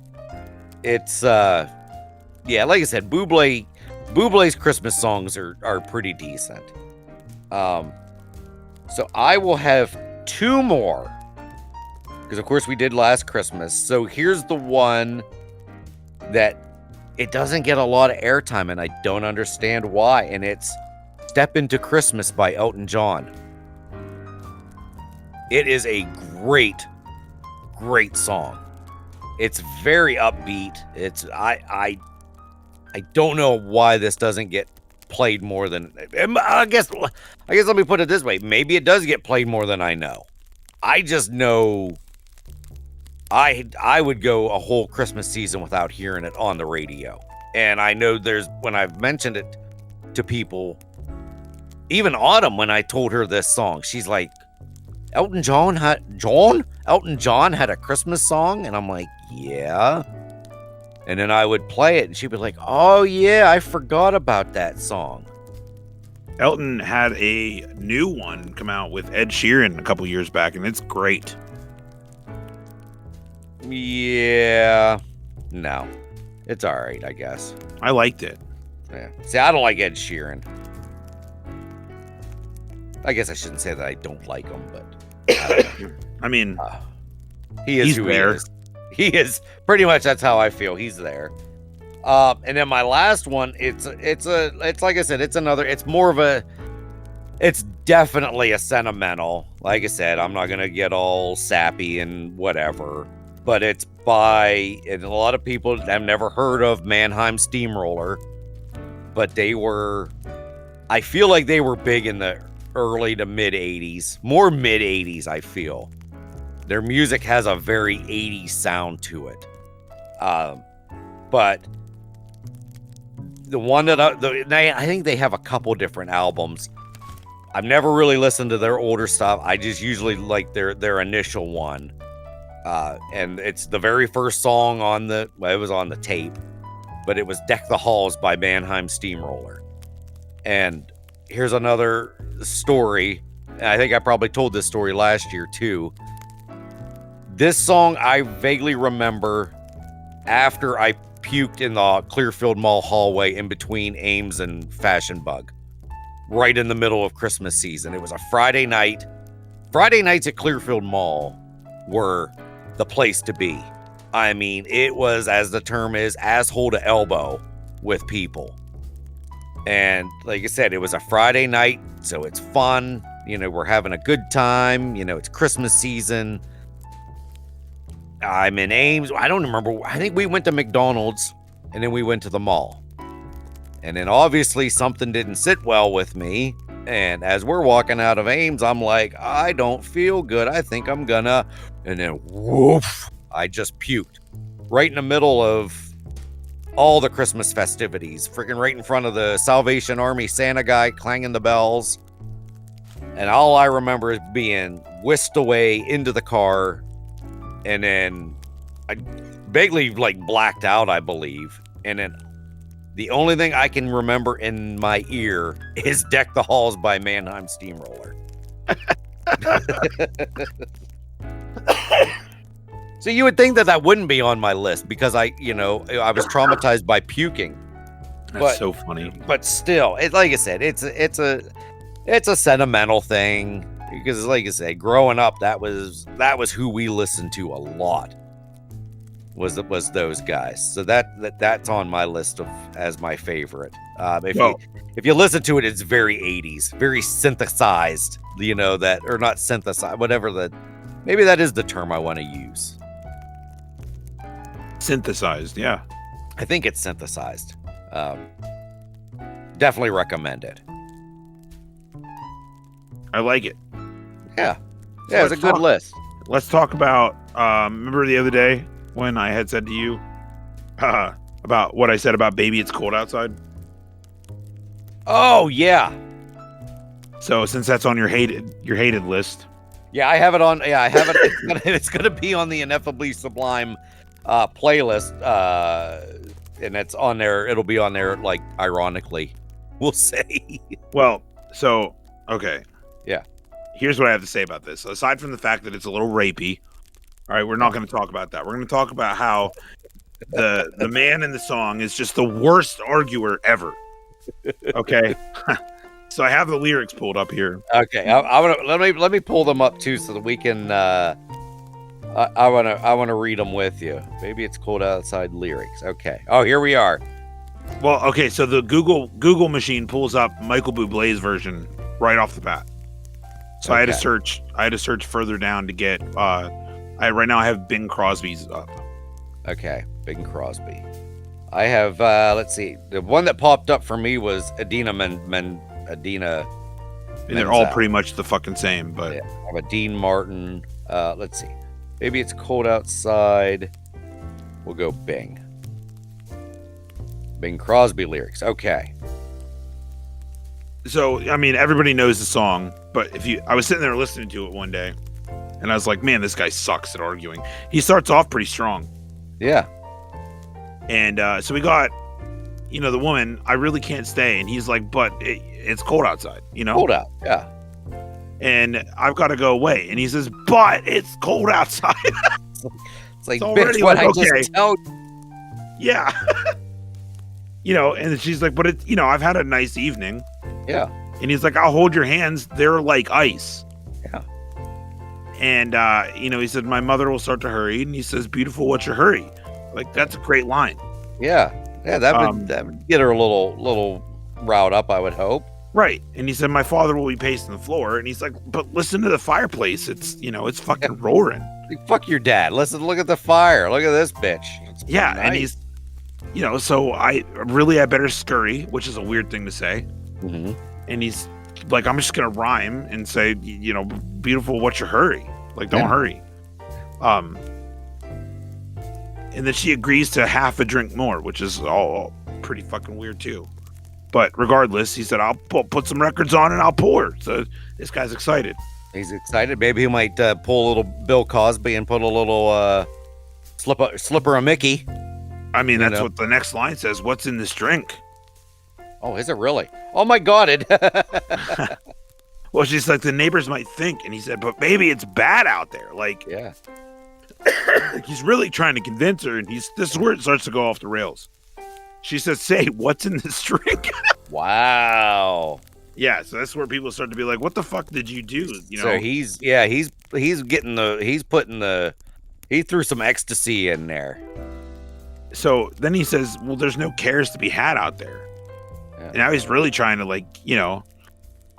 it's like I said, Bublé's Christmas songs are pretty decent. So I will have two more because of course we did last Christmas. So here's the one that it doesn't get a lot of airtime and I don't understand why, and it's Step Into Christmas by Elton John. It is a great song. It's very upbeat. I don't know why this doesn't get played more than I guess let me put it this way. Maybe it does get played more than I know. I just know I would go a whole Christmas season without hearing it on the radio. And I know when I've mentioned it to people, even Autumn, when I told her this song, she's like, Elton John had a Christmas song? And I'm like, yeah. And then I would play it and she'd be like, oh yeah, I forgot about that song. Elton had a new one come out with Ed Sheeran a couple years back, and it's great. Yeah. No. It's all right, I guess. I liked it. Yeah. See, I don't like Ed Sheeran. I guess I shouldn't say that I don't like him, but I mean, he is who there. He is. He is pretty much, that's how I feel. He's there. And then my last one, it's like I said, it's definitely a sentimental. Like I said, I'm not gonna get all sappy and whatever. but it's by, and a lot of people have never heard of Mannheim Steamroller, but they were, I feel like they were big in the early to mid 80s, more mid 80s, I feel. Their music has a very 80s sound to it. But the one that I think they have a couple different albums. I've never really listened to their older stuff. I just usually like their initial one. And it's the very first song it was on the tape, but it was Deck the Halls by Mannheim Steamroller. And here's another story. And I think I probably told this story last year too. This song I vaguely remember after I puked in the Clearfield Mall hallway in between Ames and Fashion Bug, right in the middle of Christmas season. It was a Friday night. Friday nights at Clearfield Mall were the place to be. I mean, it was, as the term is, asshole to elbow with people. And like I said, it was a Friday night, so it's fun. You know, we're having a good time. You know, it's Christmas season. I'm in Ames. I don't remember. I think we went to McDonald's and then we went to the mall. And then obviously something didn't sit well with me. And as we're walking out of Ames, I'm like, I don't feel good. I think I'm gonna. And then woof, I just puked right in the middle of all the Christmas festivities, freaking right in front of the Salvation Army Santa guy clanging the bells. And all I remember is being whisked away into the car. And then I vaguely like blacked out, I believe. And then the only thing I can remember in my ear is Deck the Halls by Mannheim Steamroller. So you would think that wouldn't be on my list because I was traumatized by puking. That's so funny. But still, like I said, it's a sentimental thing. Because, like I say, growing up, that was who we listened to a lot. Was those guys? So that's on my list as my favorite. If you listen to it, it's very 80s, very synthesized. You know that, or not synthesized, whatever maybe that is the term I want to use. Synthesized, yeah. I think it's synthesized. Definitely recommend it. I like it. Yeah. So Yeah, it's a good list. Let's talk about, remember the other day when I had said to you about what I said about Baby It's Cold Outside? Oh, yeah. So since that's on your hated list. Yeah, I have it on. Yeah, I have it. It's gonna be on the Ineffably Sublime playlist. And it's on there. It'll be on there, like, ironically. We'll say. Well, so, okay. Yeah. Here's what I have to say about this. Aside from the fact that it's a little rapey, all right, we're not going to talk about that. We're going to talk about how the man in the song is just the worst arguer ever. Okay. So I have the lyrics pulled up here. Okay, let me pull them up too, so that we can. I want to read them with you. Maybe It's Cold Outside lyrics. Okay. Oh, here we are. Well, okay. So the Google machine pulls up Michael Bublé's version right off the bat. So okay. I had to search further down to get. Right now I have Bing Crosby's up. Okay, Bing Crosby. I have. Let's see. The one that popped up for me was Adina. And they're all pretty much the fucking same, but yeah, I have a Dean Martin. Let's see. Maybe It's Cold Outside. We'll go Bing. Bing Crosby lyrics. Okay. So, I mean, everybody knows the song, but I was sitting there listening to it one day, and I was like, man, this guy sucks at arguing. He starts off pretty strong. Yeah. And so we got, the woman, I really can't stay. And he's like, but it's cold outside, Cold out, yeah. And I've got to go away. And he says, but it's cold outside. It's like, bitch, what I just told you. Yeah. And she's like, but I've had a nice evening. Yeah. And he's like, I'll hold your hands. They're like ice. Yeah. And, he said, my mother will start to hurry. And he says, beautiful, what's your hurry? Like, that's a great line. Yeah. Yeah, that would get her a little riled up, I would hope. Right. And he said, my father will be pacing the floor. And he's like, but listen to the fireplace. It's, it's fucking roaring. Like, fuck your dad. Listen, look at the fire. Look at this bitch. It's Yeah, nice. and he's, so I better scurry, which is a weird thing to say. Mhm. And he's like, I'm just gonna rhyme and say, beautiful, what's your hurry? Like, don't hurry. And then she agrees to half a drink more, which is all pretty fucking weird too. But regardless, he said, I'll put some records on and I'll pour. So this guy's excited. He's excited. Maybe he might pull a little Bill Cosby and put a little slipper a Mickey. I mean, that's what the next line says. What's in this drink? Oh, is it really? Oh my God! It. Well, she's like, the neighbors might think, and he said, but maybe it's bad out there. Like, yeah. He's really trying to convince her, and this is where it starts to go off the rails. She says, say, what's in this drink? Wow. Yeah, so that's where people start to be like, what the fuck did you do? So he threw some ecstasy in there. So then he says, well, there's no cares to be had out there. Yeah. And now he's really trying to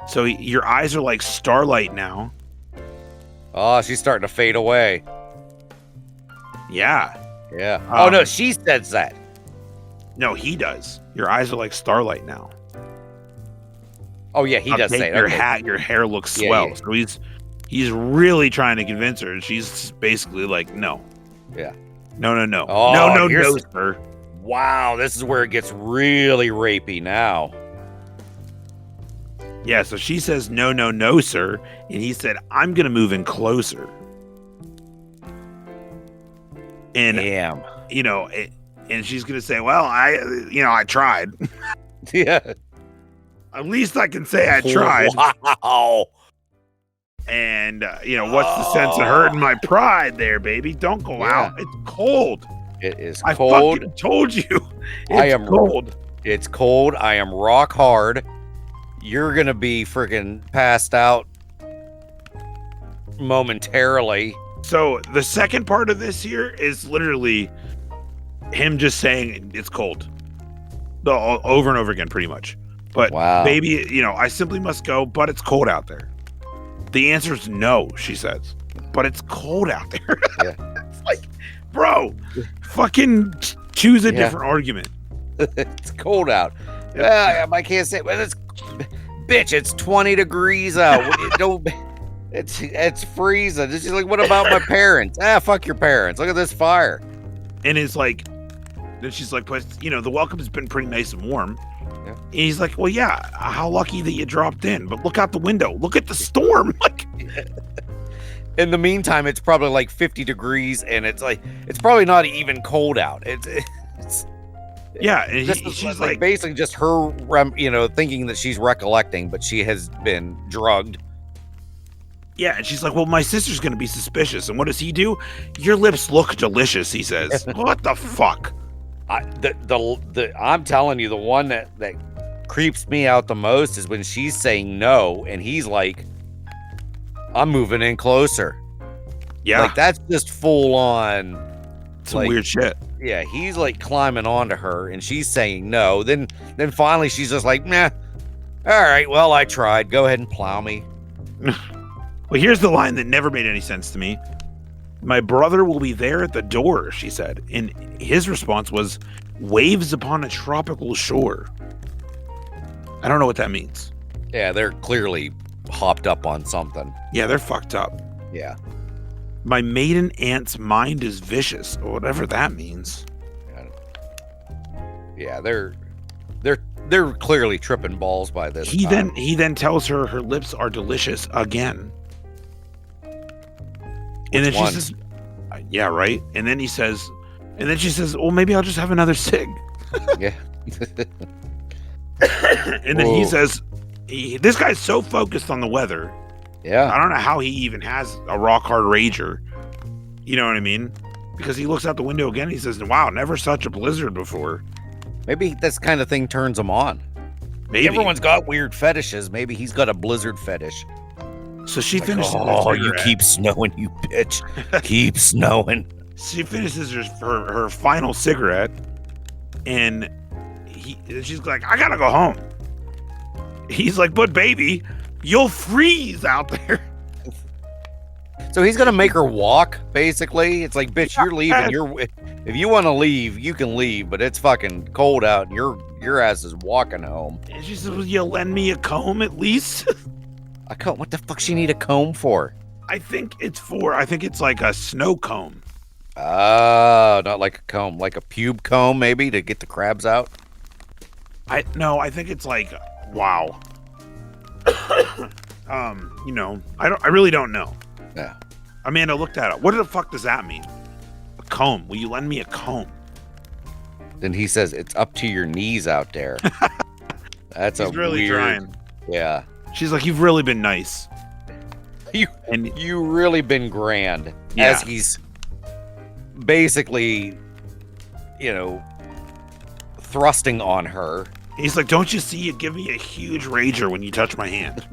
so your eyes are like starlight now. Oh, she's starting to fade away. Yeah. Yeah. Oh no, she says that. No, he does. Your eyes are like starlight now. Oh yeah, he does say your that. your hair looks swell. Yeah. So he's really trying to convince her, and she's basically like, no. Yeah. No. Oh, No, sir. Wow, this is where it gets really rapey now. Yeah, so she says, no, sir. And he said, I'm going to move in closer. And, damn. And she's going to say, well, I tried. Yeah. At least I can say I tried. Wow. And, what's the sense of hurting my pride there, baby? Don't go out. It's cold. It is I cold. fucking told you. It's cold. It's cold. I am rock hard. You're going to be freaking passed out momentarily. So the second part of this here is literally him just saying it's cold. Over and over again, pretty much. But wow. Baby, I simply must go, but it's cold out there. The answer is no, she says. But it's cold out there. Yeah. It's like, bro, fucking choose a different argument. It's cold out. I can't say, but bitch, it's 20 degrees out. It's freezing. She's like, what about my parents? Fuck your parents. Look at this fire. And it's like, then she's like, but the welcome has been pretty nice and warm. Yeah. And he's like, well, yeah, how lucky that you dropped in, but look out the window. Look at the storm. Like, in the meantime, it's probably like 50 degrees, and it's probably not even cold out. It's yeah, and she's like basically just her, thinking that she's recollecting, but she has been drugged. Yeah, and she's like, well, my sister's going to be suspicious. And what does he do? Your lips look delicious, he says. What the fuck? I'm telling you, the one that creeps me out the most is when she's saying no, and he's like, I'm moving in closer. Yeah. Like, that's just full on. Some weird shit. Yeah, he's like climbing onto her, and she's saying no. Then finally she's just like, nah. All right, well, I tried. Go ahead and plow me. Well, here's the line that never made any sense to me. My brother will be there at the door, she said. And his response was, waves upon a tropical shore. I don't know what that means. Yeah, they're clearly hopped up on something. Yeah, they're fucked up. Yeah. My maiden aunt's mind is vicious, or whatever that means. Yeah, they're clearly tripping balls by this time. He then tells her her lips are delicious again. And then she says, yeah, right. And then she says, well, maybe I'll just have another cig. Yeah. And then he says, this guy's so focused on the weather. Yeah. I don't know how he even has a rock hard rager. You know what I mean? Because he looks out the window again and he says, wow, never such a blizzard before. Maybe this kind of thing turns him on. Maybe. Everyone's got weird fetishes. Maybe he's got a blizzard fetish. So she finishes. Oh, you keep snowing, you bitch. Keep snowing. She finishes her final cigarette, and she's like, I gotta go home. He's like, but baby, you'll freeze out there. So he's gonna make her walk, basically. It's like, bitch, you're leaving. If you want to leave, you can leave, but it's fucking cold out, and your ass is walking home. And she says, "Will you lend me a comb at least?" A comb? What the fuck she need a comb for? I think it's like a snow comb. Oh, not like a comb, like a pube comb, maybe to get the crabs out. I think it's like, wow. I really don't know. Yeah. Amanda looked at it. What the fuck does that mean? A comb? Will you lend me a comb? Then he says, "It's up to your knees out there." That's He's really weird. trying. Yeah. She's like, "You've really been nice. You really been grand." Yeah. As he's basically, thrusting on her. He's like, "Don't you see? You give me a huge rager when you touch my hand."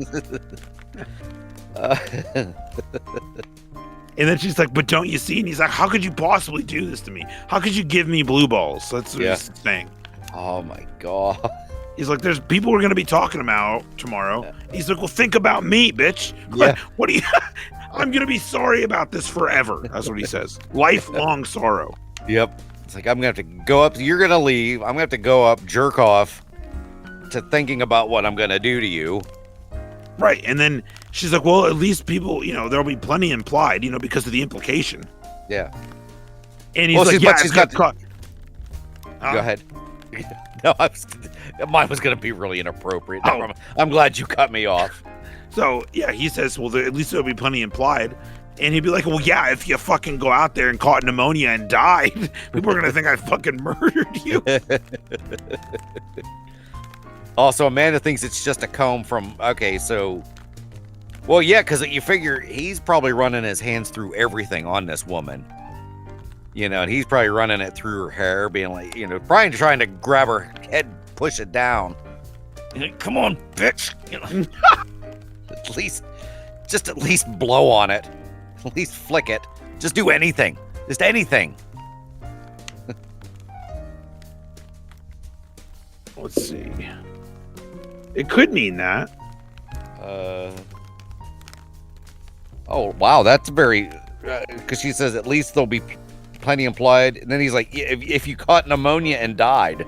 And then she's like, "But don't you see?" And he's like, "How could you possibly do this to me? How could you give me blue balls?" That's what he's saying. Oh my god. He's like, "There's people we're gonna be talking about tomorrow." Yeah. He's like, "Well, think about me, bitch." Yeah. What do you? I'm gonna be sorry about this forever. That's what he says. Lifelong sorrow. Yep. It's like, I'm gonna have to go up. You're gonna leave. I'm gonna have to go up, jerk off, to thinking about what I'm gonna do to you. Right. And then she's like, "Well, at least people, there'll be plenty implied, because of the implication." Yeah. And he's like, "Yeah, she's got caught." Go ahead. No, mine was gonna be really inappropriate. Oh. I'm glad you cut me off. So yeah, he says, "Well, at least there'll be plenty implied." And he'd be like, "Well, yeah, if you fucking go out there and caught pneumonia and died, people are gonna think I fucking murdered you." Also, Amanda thinks it's just a comb from. Okay, so. Well, yeah, because you figure he's probably running his hands through everything on this woman. And he's probably running it through her hair, being like, probably trying to grab her head, push it down. Come on, bitch. At least blow on it. At least flick it. Just do anything. Just anything. Let's see. It could mean that. Oh, wow. That's very... Because she says at least there'll be plenty implied. And then he's like, if you caught pneumonia and died.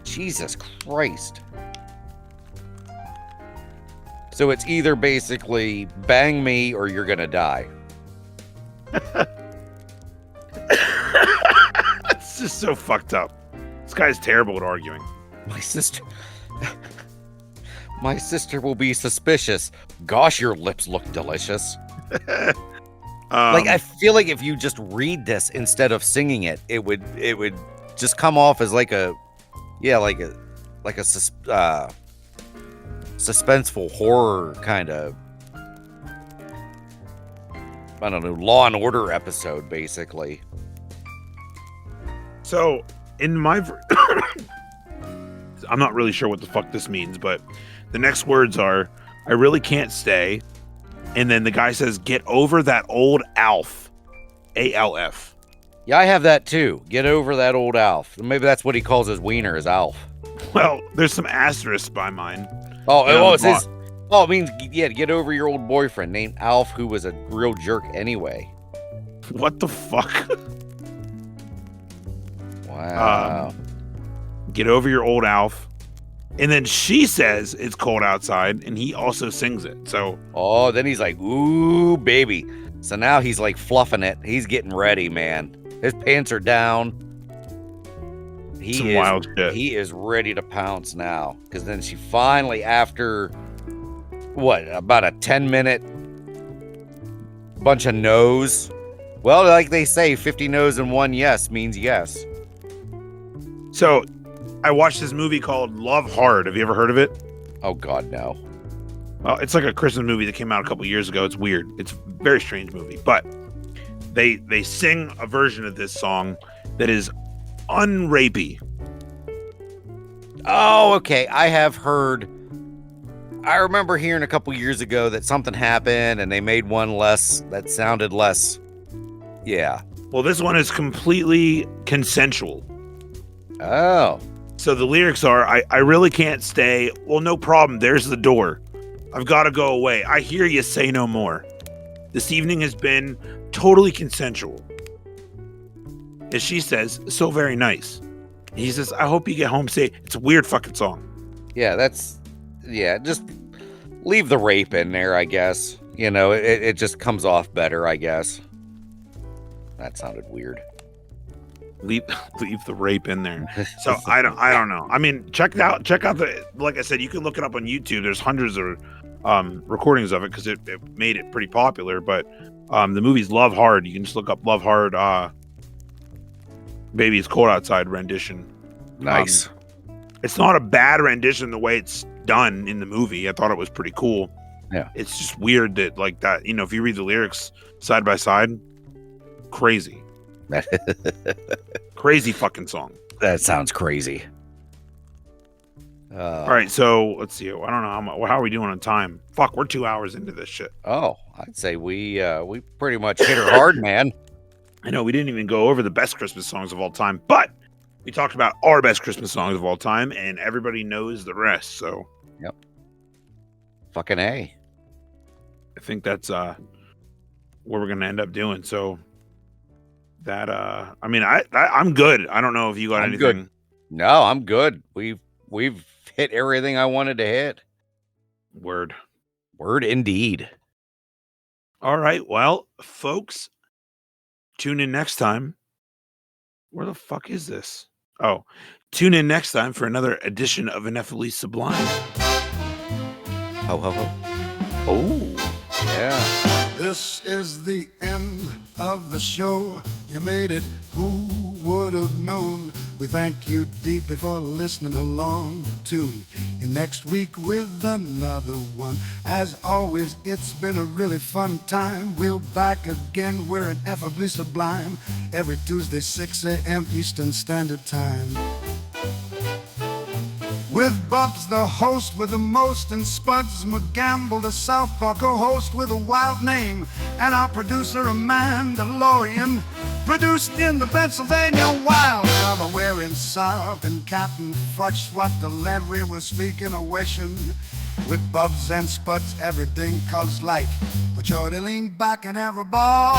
Jesus Christ. So it's either basically bang me or you're gonna die. It's just so fucked up. This guy's terrible at arguing. My sister will be suspicious. Gosh, your lips look delicious. I feel like if you just read this instead of singing it, it would just come off as like a suspenseful horror kind of, I don't know, Law and Order episode, basically. So in my I'm not really sure what the fuck this means, but the next words are, "I really can't stay." And then the guy says, "Get over that old Alf." ALF. Yeah, I have that too. Get over that old Alf. Maybe that's what he calls his wiener, is Alf. Well, there's some asterisks by mine. It means, yeah, get over your old boyfriend named Alf, who was a real jerk anyway. What the fuck? Wow. Get over your old Alf. And then she says it's cold outside, and he also sings it. So, then he's like, "Ooh, baby." So now he's like fluffing it. He's getting ready, man. His pants are down. Wild shit. He is ready to pounce now. Because then she finally, after about a 10-minute bunch of no's. Well, like they say, 50 no's and 1 yes means yes. So I watched this movie called Love Hard. Have you ever heard of it? Oh, God, no. Well, it's like a Christmas movie that came out a couple years ago. It's weird. It's a very strange movie. But they sing a version of this song that is unrapey. Oh, okay. I have heard. I remember hearing a couple years ago that something happened and they made one that sounded less. Yeah. Well, this one is completely consensual. Oh. So the lyrics are, I really can't stay. Well, no problem. There's the door. I've got to go away. I hear you say no more. This evening has been totally consensual. As she says, so very nice. He says, I hope you get home safe. It's a weird fucking song. Yeah, just leave the rape in there, I guess. You know, it just comes off better, I guess. That sounded weird. Leave the rape in there. So I don't know. I mean, check out the, like I said, you can look it up on YouTube. There's hundreds of recordings of it because it made it pretty popular. But the movie's Love Hard. You can just look up Love Hard Baby It's Cold Outside rendition. Nice. It's not a bad rendition the way it's done in the movie. I thought it was pretty cool. Yeah. It's just weird that like that, you know, if you read the lyrics side by side, crazy. Crazy fucking song. That sounds crazy. All right, so let's see. I don't know how are we doing on time? Fuck, we're 2 hours into this shit. Oh, I'd say we pretty much hit her hard, man. I know we didn't even go over the best Christmas songs of all time, but we talked about our best Christmas songs of all time, and everybody knows the rest. So, yep. Fucking A. I think that's what we're gonna end up doing. So that I mean, I'm good. I don't know if you got anything. Good. No, I'm good. We've hit everything I wanted to hit. Word indeed. All right, well, folks, tune in next time. Where the fuck is this? Oh, tune in next time for another edition of Ineffably Sublime. Ho, ho, ho. Oh, yeah. This is the end of the show. You made it. Who would have known? We thank you deeply for listening along. Tune in next week with another one. As always, it's been a really fun time. We're back again. We're Ineffably Sublime. Every Tuesday, 6 a.m. Eastern Standard Time. With Bubs, the host with the most, and Spuds McGamble, the Southpaw co-host with a wild name, and our producer, a Mandalorian, produced in the Pennsylvania Wild. I'm wearing syrup and Captain Fudge, what the land we were speaking of wishing. With Bubs and Spuds, everything comes like, but you're to lean back and have a ball.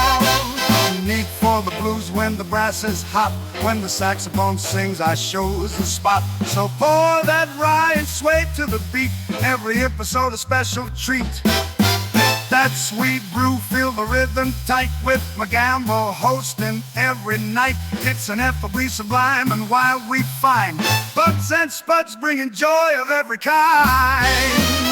Unique for the blues when the brass is hot. When the saxophone sings, I shows the spot. So pour that rye and sway to the beat. Every episode a special treat. That sweet brew, feel the rhythm tight with McGamble hosting every night. It's Ineffably Sublime and wild we find. Bubs and Spuds bringing joy of every kind.